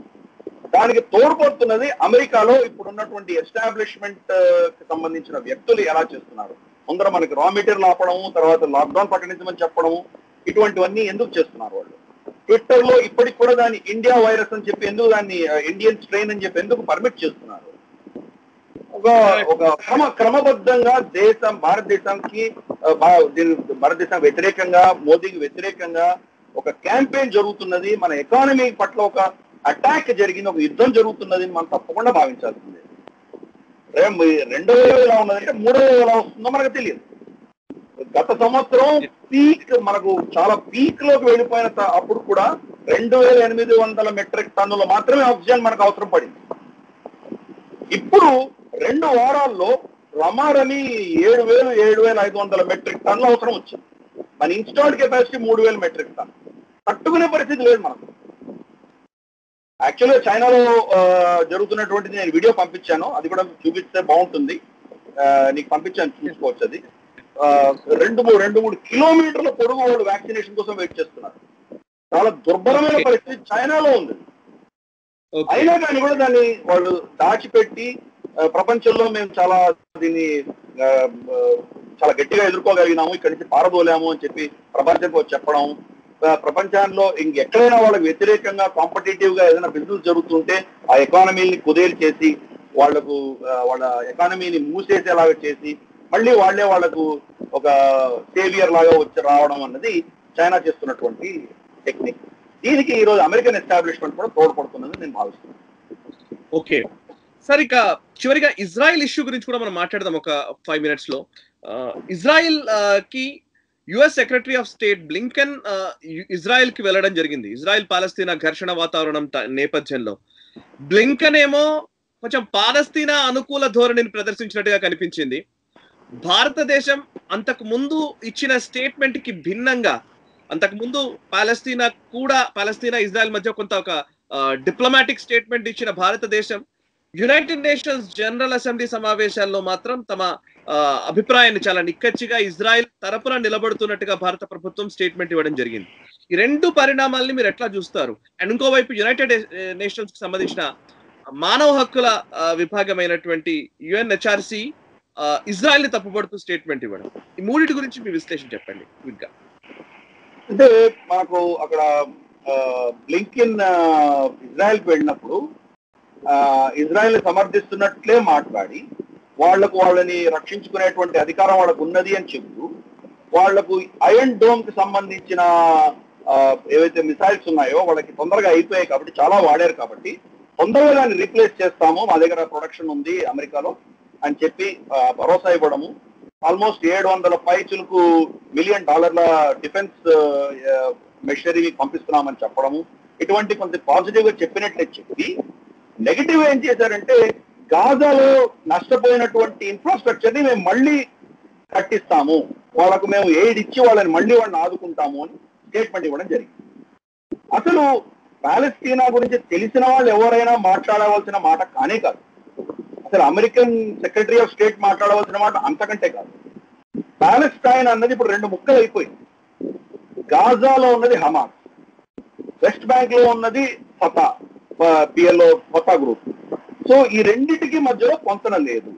దానికి తోడ్పడుతున్నది అమెరికాలో ఇప్పుడున్నటువంటి ఎస్టాబ్లిష్మెంట్ కి సంబంధించిన వ్యక్తులు ఎలా చేస్తున్నారు. ముందర మనకి రా మెటీరియల్ ఆపడము, తర్వాత లాక్డౌన్ ప్రకటించమని చెప్పడము, ఇటువంటివన్నీ ఎందుకు చేస్తున్నారు వాళ్ళు? ట్విట్టర్ లో ఇప్పటికి కూడా దాన్ని ఇండియా వైరస్ అని చెప్పి ఎందుకు, దాన్ని ఇండియన్ స్ట్రెయిన్ అని చెప్పి ఎందుకు పర్మిట్ చేస్తున్నారు? ఒక క్రమబద్ధంగా భారతదేశానికి వ్యతిరేకంగా, మోదీకి వ్యతిరేకంగా ఒక క్యాంపెయిన్ జరుగుతున్నది, మన ఎకానమీ పట్ల ఒక అటాక్ జరిగింది, ఒక యుద్ధం జరుగుతున్నది మనం తప్పకుండా భావించాల్సిందే. 2000 ఎలా ఉన్నదంటే 3000 ఎలా వస్తుందో మనకు తెలియదు. గత సంవత్సరం పీక్, మనకు చాలా పీక్ లోకి వెళ్ళిపోయిన అప్పుడు కూడా 2800 మెట్రిక్ టన్నులు మాత్రమే ఆక్సిజన్ మనకు అవసరం పడింది. ఇప్పుడు 2 వారాల్లో రమారని 7500 మెట్రిక్ టన్నులు అవసరం వచ్చింది. మన ఇన్స్టాల్డ్ కెపాసిటీ 3000 మెట్రిక్ టన్. తట్టుకునే పరిస్థితి లేదు మనకు. యాక్చువల్గా చైనాలో జరుగుతున్నటువంటిది నేను వీడియో పంపించాను, అది కూడా చూపిస్తే బాగుంటుంది, నీకు పంపించాను, చూసుకోవచ్చు. అది 2-3 కిలోమీటర్ల పొడుగు వాళ్ళు వ్యాక్సినేషన్ కోసం వెయిట్ చేస్తున్నారు. చాలా దుర్బలమైన పరిస్థితి చైనాలో ఉంది. అయినా కానీ కూడా దాన్ని వాళ్ళు దాచిపెట్టి ప్రపంచంలో మేము దీన్ని చాలా గట్టిగా ఎదుర్కోగలిగినాము, ఇక్కడి నుంచి పారదోలాము అని చెప్పి ప్రపంచానికి చెప్పడం, ప్రపంచంలో ఇంకెక్కడైనా వాళ్ళకి వ్యతిరేకంగా కాంపిటేటివ్ గా ఏదైనా బిజినెస్ జరుగుతుంటే ఆ ఎకానమీని కుదేలు చేసి వాళ్ళ ఎకానమీని మూసేసేలాగా చేసి మళ్ళీ వాళ్లకు ఒక సేవియర్ లాగా వచ్చి రావడం అన్నది చైనా చేస్తున్నటువంటి టెక్నిక్. దీనికి ఈ రోజు అమెరికన్ ఎస్టాబ్లిష్మెంట్ కూడా తోడ్పడుతున్నది నేను భావిస్తున్నాను. ఓకే సార్, ఇక చివరిగా ఇజ్రాయెల్ ఇష్యూ గురించి కూడా మనం మాట్లాడదాం ఒక 5 minutes లో. ఇజ్రాయెల్ కి US secretary of state Blinken Israel కి వెళ్ళడం జరిగింది. ఇజ్రాయెల్ పాలస్తీనా ఘర్షణ వాతావరణం నేపథ్యంలో బ్లింకెన్ ఏమో కొంచెం పాలస్తీనా అనుకూల ధోరణిని ప్రదర్శించినట్టుగా కనిపించింది. భారతదేశం అంతకు ముందు ఇచ్చిన స్టేట్మెంట్ కి భిన్నంగా, అంతకు ముందు పాలస్తీనా ఇజ్రాయెల్ మధ్య కొంత ఒక డిప్లొమాటిక్ స్టేట్మెంట్ ఇచ్చిన భారతదేశం యునైటెడ్ నేషన్స్ జనరల్ అసెంబ్లీ సమావేశాల్లో మాత్రం తమ అభిప్రాయాన్ని చాలా నిక్కచ్చిగా ఇజ్రాయెల్ తరపున నిలబడుతున్నట్టుగా భారత ప్రభుత్వం స్టేట్మెంట్ ఇవ్వడం జరిగింది. ఈ 2 పరిణామాలని మీరు ఎట్లా చూస్తారు? అండ్ ఇంకోవైపు యునైటెడ్ నేషన్స్ కి సంబంధించిన మానవ హక్కుల విభాగమైనటువంటి యుఎన్హెచ్ఆర్సి ఇజ్రాయెల్ ని తప్పుపడుతూ స్టేట్మెంట్ ఇవ్వడం, ఈ మూడింటి గురించి మీ విశ్లేషణ చెప్పండి క్విక్ గా. అంటే మనకు అక్కడ బ్లింకెన్ ఇజ్రాయెల్కి వెళ్ళినప్పుడు ఇజ్రాయెల్ సమర్థిస్తున్నట్లే మాట్లాడి వాళ్ళని రక్షించుకునేటువంటి అధికారం వాళ్ళకు ఉన్నది అని చెబుతూ, వాళ్లకు ఐరన్ డోమ్ కి సంబంధించిన ఏవైతే మిసైల్స్ ఉన్నాయో వాళ్ళకి తొందరగా అయిపోయాయి కాబట్టి, చాలా వాడారు కాబట్టి తొందరగా దాన్ని రీప్లేస్ చేస్తాము, మా దగ్గర ప్రొడక్షన్ ఉంది అమెరికాలో అని చెప్పి భరోసా ఇవ్వడము, ఆల్మోస్ట్ 700 పైచులకు $1 మిలియన్ డిఫెన్స్ మెషినరీ పంపిస్తున్నామని చెప్పడము, ఇటువంటి కొంత పాజిటివ్ గా చెప్పినట్లే చెప్పి, నెగిటివ్ ఏం చేశారంటే గాజాలో నష్టపోయినటువంటి ఇన్ఫ్రాస్ట్రక్చర్ ని మేము మళ్ళీ కట్టిస్తాము, వాళ్ళకు మేము ఎయిడ్ ఇచ్చి వాళ్ళని ఆదుకుంటాము అని స్టేట్మెంట్ ఇవ్వడం జరిగింది. అసలు పాలస్తీనా గురించి తెలిసిన వాళ్ళు ఎవరైనా మాట్లాడవలసిన మాట కానే కాదు. అసలు అమెరికన్ సెక్రటరీ ఆఫ్ స్టేట్ మాట్లాడవలసిన మాట అంతకంటే కాదు. పాలస్తైన్ అన్నది ఇప్పుడు 2 ముక్కలు అయిపోయింది. గాజాలో ఉన్నది హమాస్, వెస్ట్ బ్యాంక్ లో ఉన్నది పిఎల్ఓ ఫతా గ్రూప్. సో ఈ రెండింటికి మధ్యలో పొంతన లేదు.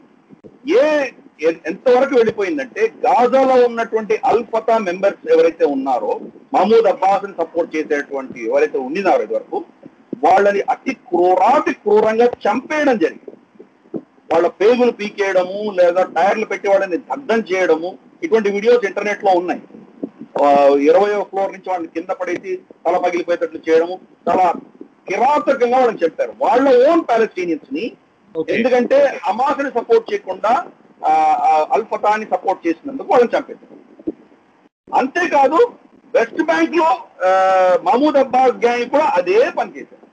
ఎంతవరకు వెళ్ళిపోయిందంటే గాజాలో ఉన్నటువంటి అల్ ఫతా మెంబర్స్ ఎవరైతే ఉన్నారో, మహమూద్ అబ్బాస్ ని సపోర్ట్ చేసేటువంటి ఎవరైతే ఉన్నారో ఇదివరకు, వాళ్ళని అతి క్రూరంగా చంపేయడం జరిగింది. వాళ్ళ పేగులు పీకేయడము లేదా టైర్లు పెట్టి వాళ్ళని దగ్ధం చేయడము, ఇటువంటి వీడియోస్ ఇంటర్నెట్ లో ఉన్నాయి. 20వ ఫ్లోర్ నుంచి వాళ్ళని కింద పడేసి తల పగిలిపోయేటట్లు చేయడము, చాలా కిరాతకంగా వాళ్ళని చెప్పారు. వాళ్ళ ఓన్ పాలస్తీనియన్స్ ని, ఎందుకంటే హమాస్ ని సపోర్ట్ చేయకుండా అల్ ఫతాని సపోర్ట్ చేసినందుకు వాళ్ళని చంపేశారు. అంతేకాదు వెస్ట్ బ్యాంక్ లో మహమూద్ అబ్బాస్ గ్యాంగ్ కూడా అదే పని చేశారు.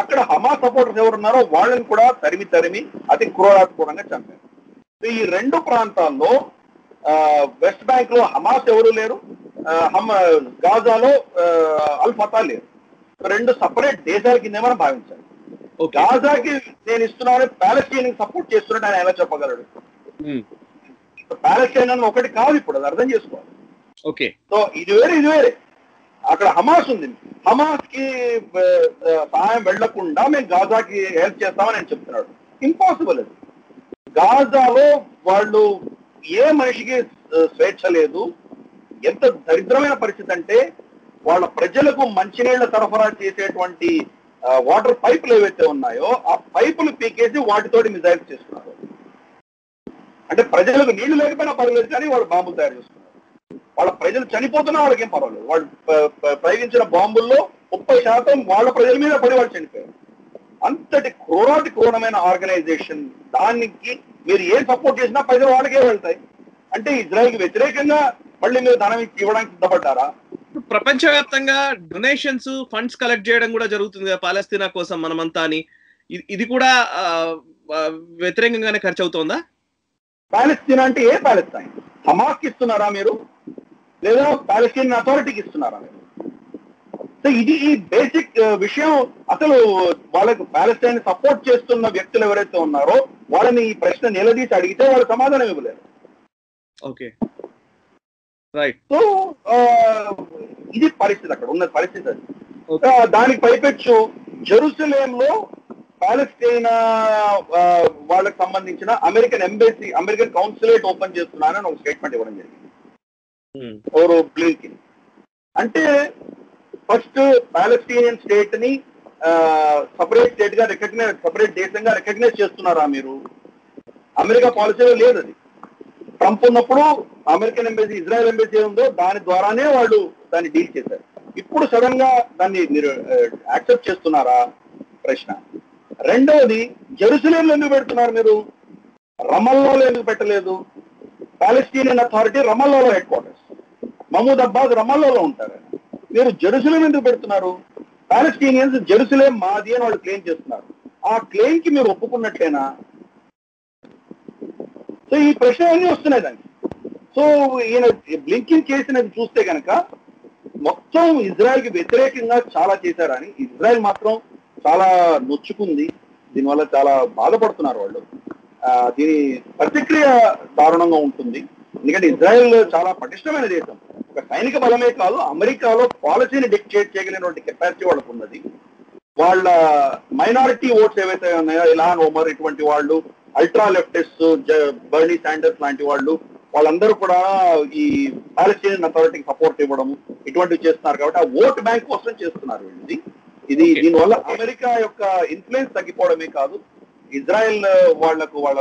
అక్కడ హమాస్ సపోర్టర్స్ ఎవరు ఉన్నారో వాళ్ళని కూడా తరిమి అతి క్రూరాత్మకంగా చంపారు. ఈ రెండు ప్రాంతాల్లో వెస్ట్ బ్యాంక్ లో హమాస్ ఎవరు లేరు, గాజాలో అల్ ఫతా లేరు. రెండు సపరేట్ దేశాల కింద మనం భావించాలి. గాజాకి నేను ఇస్తున్నాను, ప్యాలెస్టైన్ సపోర్ట్ చేస్తున్నాను ఆయన ఎలా చెప్పగలడు? ప్యాలెస్టైన్ అని ఒకటి కాదు, ఇప్పుడు అది అర్థం చేసుకోవాలి. ఓకే, సో ఇది వేరే. అక్కడ హమాస్ ఉంది. హమాస్ కి సహాయం వెళ్లకుండా మేము గాజాకి హెల్ప్ చేస్తామని ఆయన చెప్తున్నాడు. ఇంపాసిబుల్ అది. గాజాలో వాళ్ళు ఏ మనిషికి స్వేచ్ఛ లేదు. ఎంత దరిద్రమైన పరిస్థితి అంటే వాళ్ళ ప్రజలకు మంచినీళ్ల సరఫరా చేసేటువంటి వాటర్ పైపులు ఏవైతే ఉన్నాయో ఆ పైపులు పీకేసి వాటితోటి మిజైల్స్ చేస్తున్నారు. అంటే ప్రజలకు నీళ్లు లేకపోయినా పర్వాలేదు కానీ వాళ్ళు బాంబులు తయారు చేస్తున్నారు. వాళ్ళ ప్రజలు చనిపోతున్నా వాళ్ళకేం పర్వాలేదు. వాళ్ళు ప్రయోగించిన బాంబుల్లో 30% వాళ్ళ ప్రజల మీద పడి వాళ్ళు చనిపోయారు. అంతటి క్రూరమైన ఆర్గనైజేషన్, దానికి మీరు ఏం సపోర్ట్ చేసినా ప్రజలు వాళ్ళకే వెళ్తాయి. అంటే ఇజ్రాయెల్కి వ్యతిరేకంగా మళ్ళీ మీరు ధనం ఇవ్వడానికి సిద్ధపడ్డారా? ప్రపంచవ్యాప్తంగా డొనేషన్స్, ఫండ్స్ కలెక్ట్ చేయడం కూడా జరుగుతుంది కదా పాలస్తీనా కోసం మనమంతా అని. ఇది కూడా వ్యతిరేకంగానే ఖర్చు అవుతోందా? పాలస్తీనా అంటే ఏ పాలస్తీన్? హమాస్కి ఇస్తున్నారా మీరు, లేదా పాలస్తీన్ అథారిటీకి ఇస్తున్నారా మీరు? సో ఇది ఈ బేసిక్ విషయం. అసలు వాళ్ళకు పాలస్తీన్ సపోర్ట్ చేస్తున్న వ్యక్తులు ఎవరైతే ఉన్నారో వాళ్ళని ఈ ప్రశ్న నిలదీసి అడిగితే వాళ్ళు సమాధానం ఇవ్వలేరు. Okay, right. సో ఇది పరిస్థితి, అక్కడ ఉన్న పరిస్థితి అది. దానికి పైపెచ్చు జెరూసలేంలో పాలస్తీనా వాళ్ళకి సంబంధించిన American embassy, American consulate open చేస్తున్నానని ఒక స్టేట్మెంట్ ఇవ్వడం జరిగింది ఎవరు బ్లింకెన్. అంటే ఫస్ట్ పాలస్తీనియన్ స్టేట్ ని సపరేట్ స్టేట్ గా సపరేట్ దేశంగా రికగ్నైజ్ చేస్తున్నారా మీరు? అమెరికా పాలసీలో లేదు అది. ట్రంప్ ఉన్నప్పుడు అమెరికన్ ఎంబసీ, ఇజ్రాయెల్ ఎంబసీ ఉందో దాని ద్వారానే వాళ్ళు దాన్ని డీల్ చేశారు. ఇప్పుడు సడన్ గా దాన్ని మీరు యాక్సెప్ట్ చేస్తున్నారా ప్రశ్న. రెండవది, జెరూసలేంలో ఎందుకు పెడుతున్నారు మీరు? రమల్లాలో ఎందుకు పెట్టలేదు? పాలస్తీనియన్ అథారిటీ రమల్లాలో హెడ్ క్వార్టర్స్, మహమూద్ అబ్బాస్ రమల్లాలో ఉంటారు. మీరు జెరూసలేం ఎందుకు పెడుతున్నారు? పాలస్తీనియన్స్ జెరూసలేం మాది అని వాళ్ళు క్లెయిమ్ చేస్తున్నారు. ఆ క్లెయిమ్ కి మీరు ఒప్పుకున్నట్లేనా? సో ఈ ప్రశ్న అన్నీ వస్తున్నాయి దానికి. సో ఈయన బ్లింకిన్ చేసినది చూస్తే కనుక మొత్తం ఇజ్రాయెల్ కి వ్యతిరేకంగా చాలా చేశారని, ఇజ్రాయెల్ మాత్రం చాలా నొచ్చుకుంది. దీనివల్ల చాలా బాధపడుతున్నారు వాళ్ళు. దీని ప్రతిక్రియ దారుణంగా ఉంటుంది. ఎందుకంటే ఇజ్రాయెల్ చాలా పటిష్టమైన దేశం. ఒక సైనిక బలమే కాదు, అమెరికాలో పాలసీని డిక్టేట్ చేయగలిగినటువంటి కెపాసిటీ వాళ్ళకు ఉన్నది. వాళ్ళ మైనారిటీ ఓట్స్ ఏవైతే ఉన్నాయో, ఇలాన్ ఒమర్ ఇటువంటి వాళ్ళు, అల్ట్రా లెఫ్టిస్ట్ బర్నీ శాండర్స్ లాంటి వాళ్ళు, వాళ్ళందరూ కూడా ఈ పాలస్తీనియన్ అథారిటీకి సపోర్ట్ ఇవ్వడం ఇటువంటివి చేస్తున్నారు. కాబట్టి ఆ ఓట్ బ్యాంక్ కోసం చేస్తున్నారు వీళ్ళది. ఇది దీనివల్ల అమెరికా యొక్క ఇన్ఫ్లుయెన్స్ తగ్గిపోవడమే కాదు, ఇజ్రాయెల్ వాళ్ళకు వాళ్ళ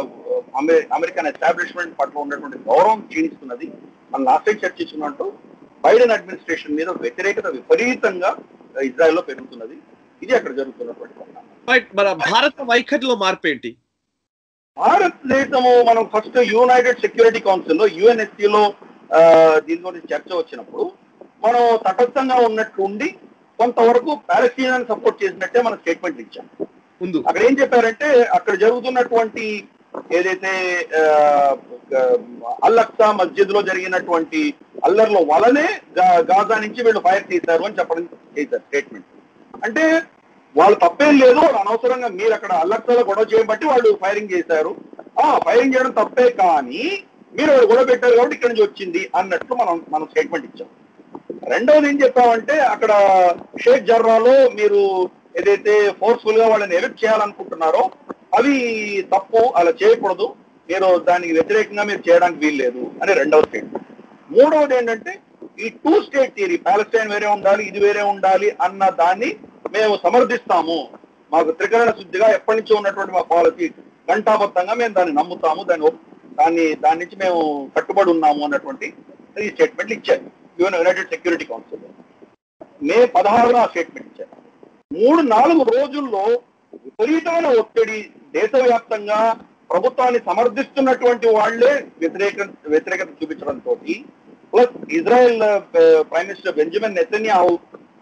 అమెరికన్ ఎస్టాబ్లిష్మెంట్ పట్ల ఉన్నటువంటి గౌరవం క్షీణిస్తున్నది. మనం లాస్ట్ టైం చర్చించుకున్నట్టు బైడెన్ అడ్మినిస్ట్రేషన్ మీద వ్యతిరేకత విపరీతంగా ఇజ్రాయెల్లో పెరుగుతున్నది. ఇది అక్కడ జరుగుతున్నటువంటి పరిణామం. భారత వైఖరిలో మార్పు ఏంటి? భారతదేశము మనం ఫస్ట్ యునైటెడ్ సెక్యూరిటీ కౌన్సిల్లో యుఎన్ఎస్సిలో దీని గురించి చర్చ వచ్చినప్పుడు మనం తటస్థంగా ఉన్నట్లు ఉండి కొంతవరకు పాలస్తీనాను సపోర్ట్ చేసినట్టే మనం స్టేట్మెంట్ ఇచ్చాం. అక్కడ ఏం చెప్పారంటే అక్కడ జరుగుతున్నటువంటి ఏదైతే అల్ అక్సా మస్జిద్ లో జరిగినటువంటి అల్లర్ల వలనే గాజా నుంచి వీళ్ళు ఫైర్ చేశారు అని చెప్పడం చేశారు స్టేట్మెంట్. అంటే వాళ్ళు తప్పేం లేదు, వాళ్ళు అనవసరంగా మీరు అక్కడ అల్ అక్సాలో గొడవ చేయబట్టి వాళ్ళు ఫైరింగ్ చేశారు, ఫైరింగ్ చేయడం తప్పే, కానీ మీరు గొడవ పెట్టారు కాబట్టి ఇక్కడి నుంచి వచ్చింది అన్నట్లు మనం స్టేట్మెంట్ ఇచ్చాం. రెండవది ఏం చెప్పామంటే అక్కడ షేక్ జర్రాలో మీరు ఏదైతే ఫోర్స్ఫుల్ గా వాళ్ళని ఎవిక్ట్ చేయాలనుకుంటున్నారో అవి తప్పు, అలా చేయకూడదు, మీరు దానికి వ్యతిరేకంగా మీరు చేయడానికి వీల్లేదు అని రెండవ స్టేట్మెంట్. మూడవది ఏంటంటే ఈ టూ స్టేట్ థియరీ, పాలస్తీన్ వేరే ఉండాలి, ఇది వేరే ఉండాలి అన్న దాన్ని మేము సమర్థిస్తాము. మాకు త్రికరణ శుద్ధిగా ఎప్పటి నుంచో ఉన్నటువంటి మా పాలసీ, ఘంటాబద్ధంగా మేము దాన్ని నమ్ముతాము, దాని నుంచి మేము కట్టుబడి ఉన్నాము అన్నటువంటి ఈ స్టేట్మెంట్లు ఇచ్చారు యునైటెడ్ సెక్యూరిటీ కౌన్సిల్. మే 16న ఆ స్టేట్మెంట్ ఇచ్చారు. 3-4 రోజుల్లో విపరీతమైన ఒత్తిడి, దేశవ్యాప్తంగా ప్రభుత్వాన్ని సమర్థిస్తున్నటువంటి వాళ్లే వ్యతిరేకత చూపించడంతో plus Israel prime minister Benjamin Netanyahu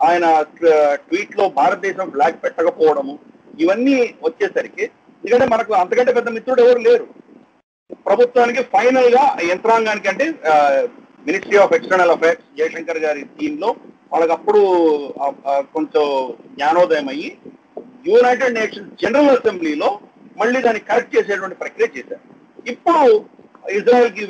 ఆయన ట్వీట్ లో భారతదేశం ఫ్లాగ్ పెట్టకపోవడము, ఇవన్నీ వచ్చేసరికి, ఎందుకంటే మనకు అంతకంటే పెద్ద మిత్రుడు ఎవరు లేరు ప్రభుత్వానికి. ఫైనల్ గా యంత్రాంగానికి అంటే ministry of external affairs Jaishankar గారి టీంలో వాళ్ళకి అప్పుడు కొంచెం జ్ఞానోదయం అయ్యి యునైటెడ్ నేషన్స్ జనరల్ అసెంబ్లీలో మళ్ళీ దాన్ని కరెక్ట్ చేసేటువంటి ప్రక్రియ చేశారు. ఇప్పుడు ఇజ్రాయెల్ కి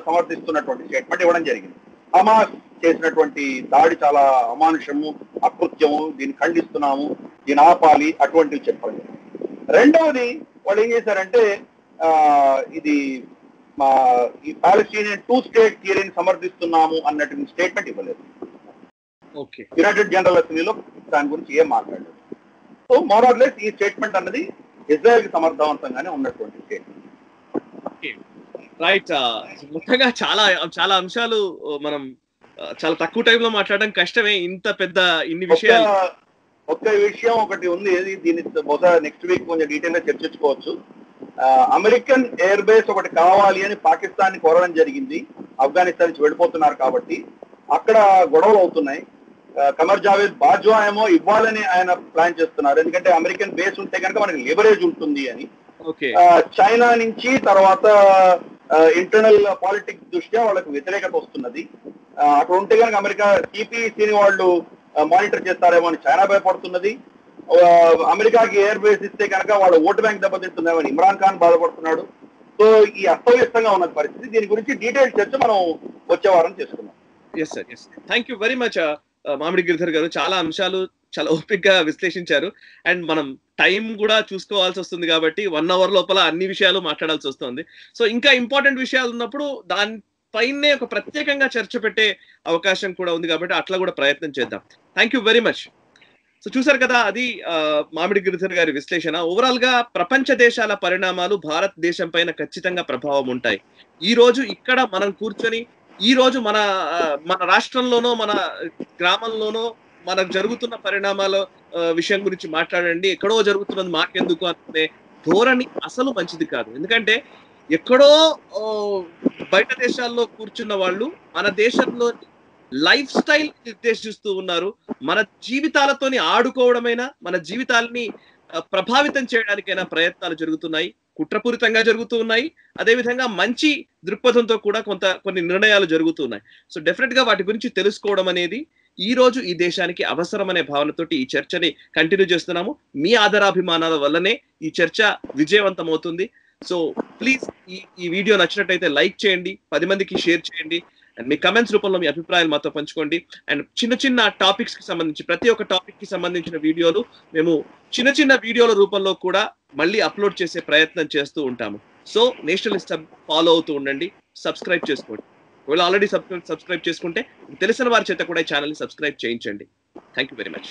సమర్థిస్తున్నటువంటి స్టేట్మెంట్ ఇవ్వడం జరిగింది. హమాస్ చేసినటువంటి దాడి చాలా అమానుషము, అకృత్యము, దీన్ని ఖండిస్తున్నాము, దీన్ని ఆపాలి, అటువంటివి చెప్పండి. రెండవది వాళ్ళు ఏం చేశారంటే ఇది ఈ పాలస్తీనియన్ 2 స్టేట్ థియరీని సమర్థిస్తున్నాము అన్నట్టు స్టేట్మెంట్ ఇవ్వలేదు. యునైటెడ్ జనరల్ అసెంబ్లీలో దాని గురించి ఏం మాట్లాడలేదు. సో మోర్ ఆర్ లెస్ ఈ స్టేట్మెంట్ అన్నది ఇజ్రాయెల్ కి సమర్థవంతంగానే ఉన్నటువంటి స్టేట్మెంట్. రైట్. మొత్తంగా చాలా చాలా అంశాలు మనం చాలా తక్కువ టైంలో మాట్లాడడం కష్టమే. ఇంత పెద్ద ఇన్ని విషయాలు. ఒక్క విషయం ఒకటి ఉంది, దీన్ని బహుశా నెక్స్ట్ వీక్ కొంచెం డీటెయిల్ గా చర్చించుకోవచ్చు. అమెరికన్ ఎయిర్ బేస్ ఒకటి కావాలి అని పాకిస్తాన్ ని కోరడం జరిగింది. ఆఫ్ఘనిస్తాన్ నుంచి వెళ్ళిపోతున్నారు కాబట్టి అక్కడ గొడవలు అవుతున్నాయి. కమర్ జావేద్ బాజ్వా ఏమో ఇవ్వాలని ఆయన ప్లాన్ చేస్తున్నారు, ఎందుకంటే అమెరికన్ బేస్ ఉంటే కనుక మనకి లివరేజ్ ఉంటుంది అని. చైనా నుంచి తర్వాత ఇంటర్నల్ పాలిటిక్స్ దృష్ట్యా వాళ్ళకి వ్యతిరేకత వస్తున్నది. అక్కడ ఉంటే కనుక అమెరికా సిపిసిని వాళ్ళు మానిటర్ చేస్తారేమో అని చైనా భయపడుతున్నది. అమెరికాకి ఎయిర్ బేస్ ఇస్తే కనుక వాళ్ళ ఓటు బ్యాంక్ దెబ్బతింటుందేమో అని ఇమ్రాన్ ఖాన్ బాధపడుతున్నాడు. సో ఈ అస్తవ్యస్తంగా ఉన్న పరిస్థితి. దీని గురించి డీటెయిల్ చర్చ మనం వచ్చే వారం చేసుకున్నాం. Yes sir, yes. Thank you very much Mamidi Giridhar గారు. చాలా అంశాలు చాలా ఓపికగా విశ్లేషించారు. అండ్ మనం టైం కూడా చూసుకోవాల్సి వస్తుంది కాబట్టి 1 hour లోపల అన్ని విషయాలు మాట్లాడాల్సి వస్తుంది. సో ఇంకా ఇంపార్టెంట్ విషయాలు ఉన్నప్పుడు దానిపైనే ఒక ప్రత్యేకంగా చర్చ పెట్టే అవకాశం కూడా ఉంది కాబట్టి అట్లా కూడా ప్రయత్నం చేద్దాం. Thank you very much. So చూసారు కదా, అది మామిడి గిరిధర్ గారి విశ్లేషణ. ఓవరాల్ గా ప్రపంచ దేశాల పరిణామాలు భారతదేశం పైన ఖచ్చితంగా ప్రభావం ఉంటాయి. ఈ రోజు ఇక్కడ మనం కూర్చొని ఈ రోజు మన రాష్ట్రంలోనో మన గ్రామంలోనో మనకు జరుగుతున్న పరిణామాల విషయం గురించి మాట్లాడండి, ఎక్కడో జరుగుతున్నది మాకెందుకు అనుకునే ధోరణి అసలు మంచిది కాదు. ఎందుకంటే ఎక్కడో బయట దేశాల్లో కూర్చున్న వాళ్ళు మన దేశంలో లైఫ్ స్టైల్ నిర్దేశిస్తూ ఉన్నారు. మన జీవితాలతోని ఆడుకోవడమైనా, మన జీవితాలని ప్రభావితం చేయడానికైనా ప్రయత్నాలు జరుగుతున్నాయి, కుట్రపూరితంగా జరుగుతూ ఉన్నాయి. అదేవిధంగా మంచి దృక్పథంతో కూడా కొన్ని నిర్ణయాలు జరుగుతున్నాయి. సో డెఫినెట్ గా వాటి గురించి తెలుసుకోవడం అనేది ఈ రోజు ఈ దేశానికి అవసరమనే భావనతోటి ఈ చర్చని కంటిన్యూ చేస్తున్నాము. మీ ఆదరాభిమానాల వల్లనే ఈ చర్చ విజయవంతం అవుతుంది. సో ప్లీజ్ ఈ వీడియో నచ్చినట్టయితే లైక్ చేయండి, 10 మందికి షేర్ చేయండి, అండ్ మీ కమెంట్స్ రూపంలో మీ అభిప్రాయాలు మాతో పంచుకోండి. అండ్ చిన్న చిన్న టాపిక్స్ కి సంబంధించి ప్రతి ఒక్క టాపిక్ కి సంబంధించిన వీడియోలు మేము చిన్న వీడియోల రూపంలో కూడా మళ్ళీ అప్లోడ్ చేసే ప్రయత్నం చేస్తూ ఉంటాము. సో నేషనలిస్ట్ ఫాలో అవుతూ ఉండండి, సబ్స్క్రైబ్ చేసుకోండి. ఒకవేళ ఆల్రెడీ సబ్స్క్రైబ్ చేసుకుంటే తెలిసిన వారి చేత కూడా ఈ ఛానల్ని సబ్స్క్రైబ్ చేయించండి. Thank you very much.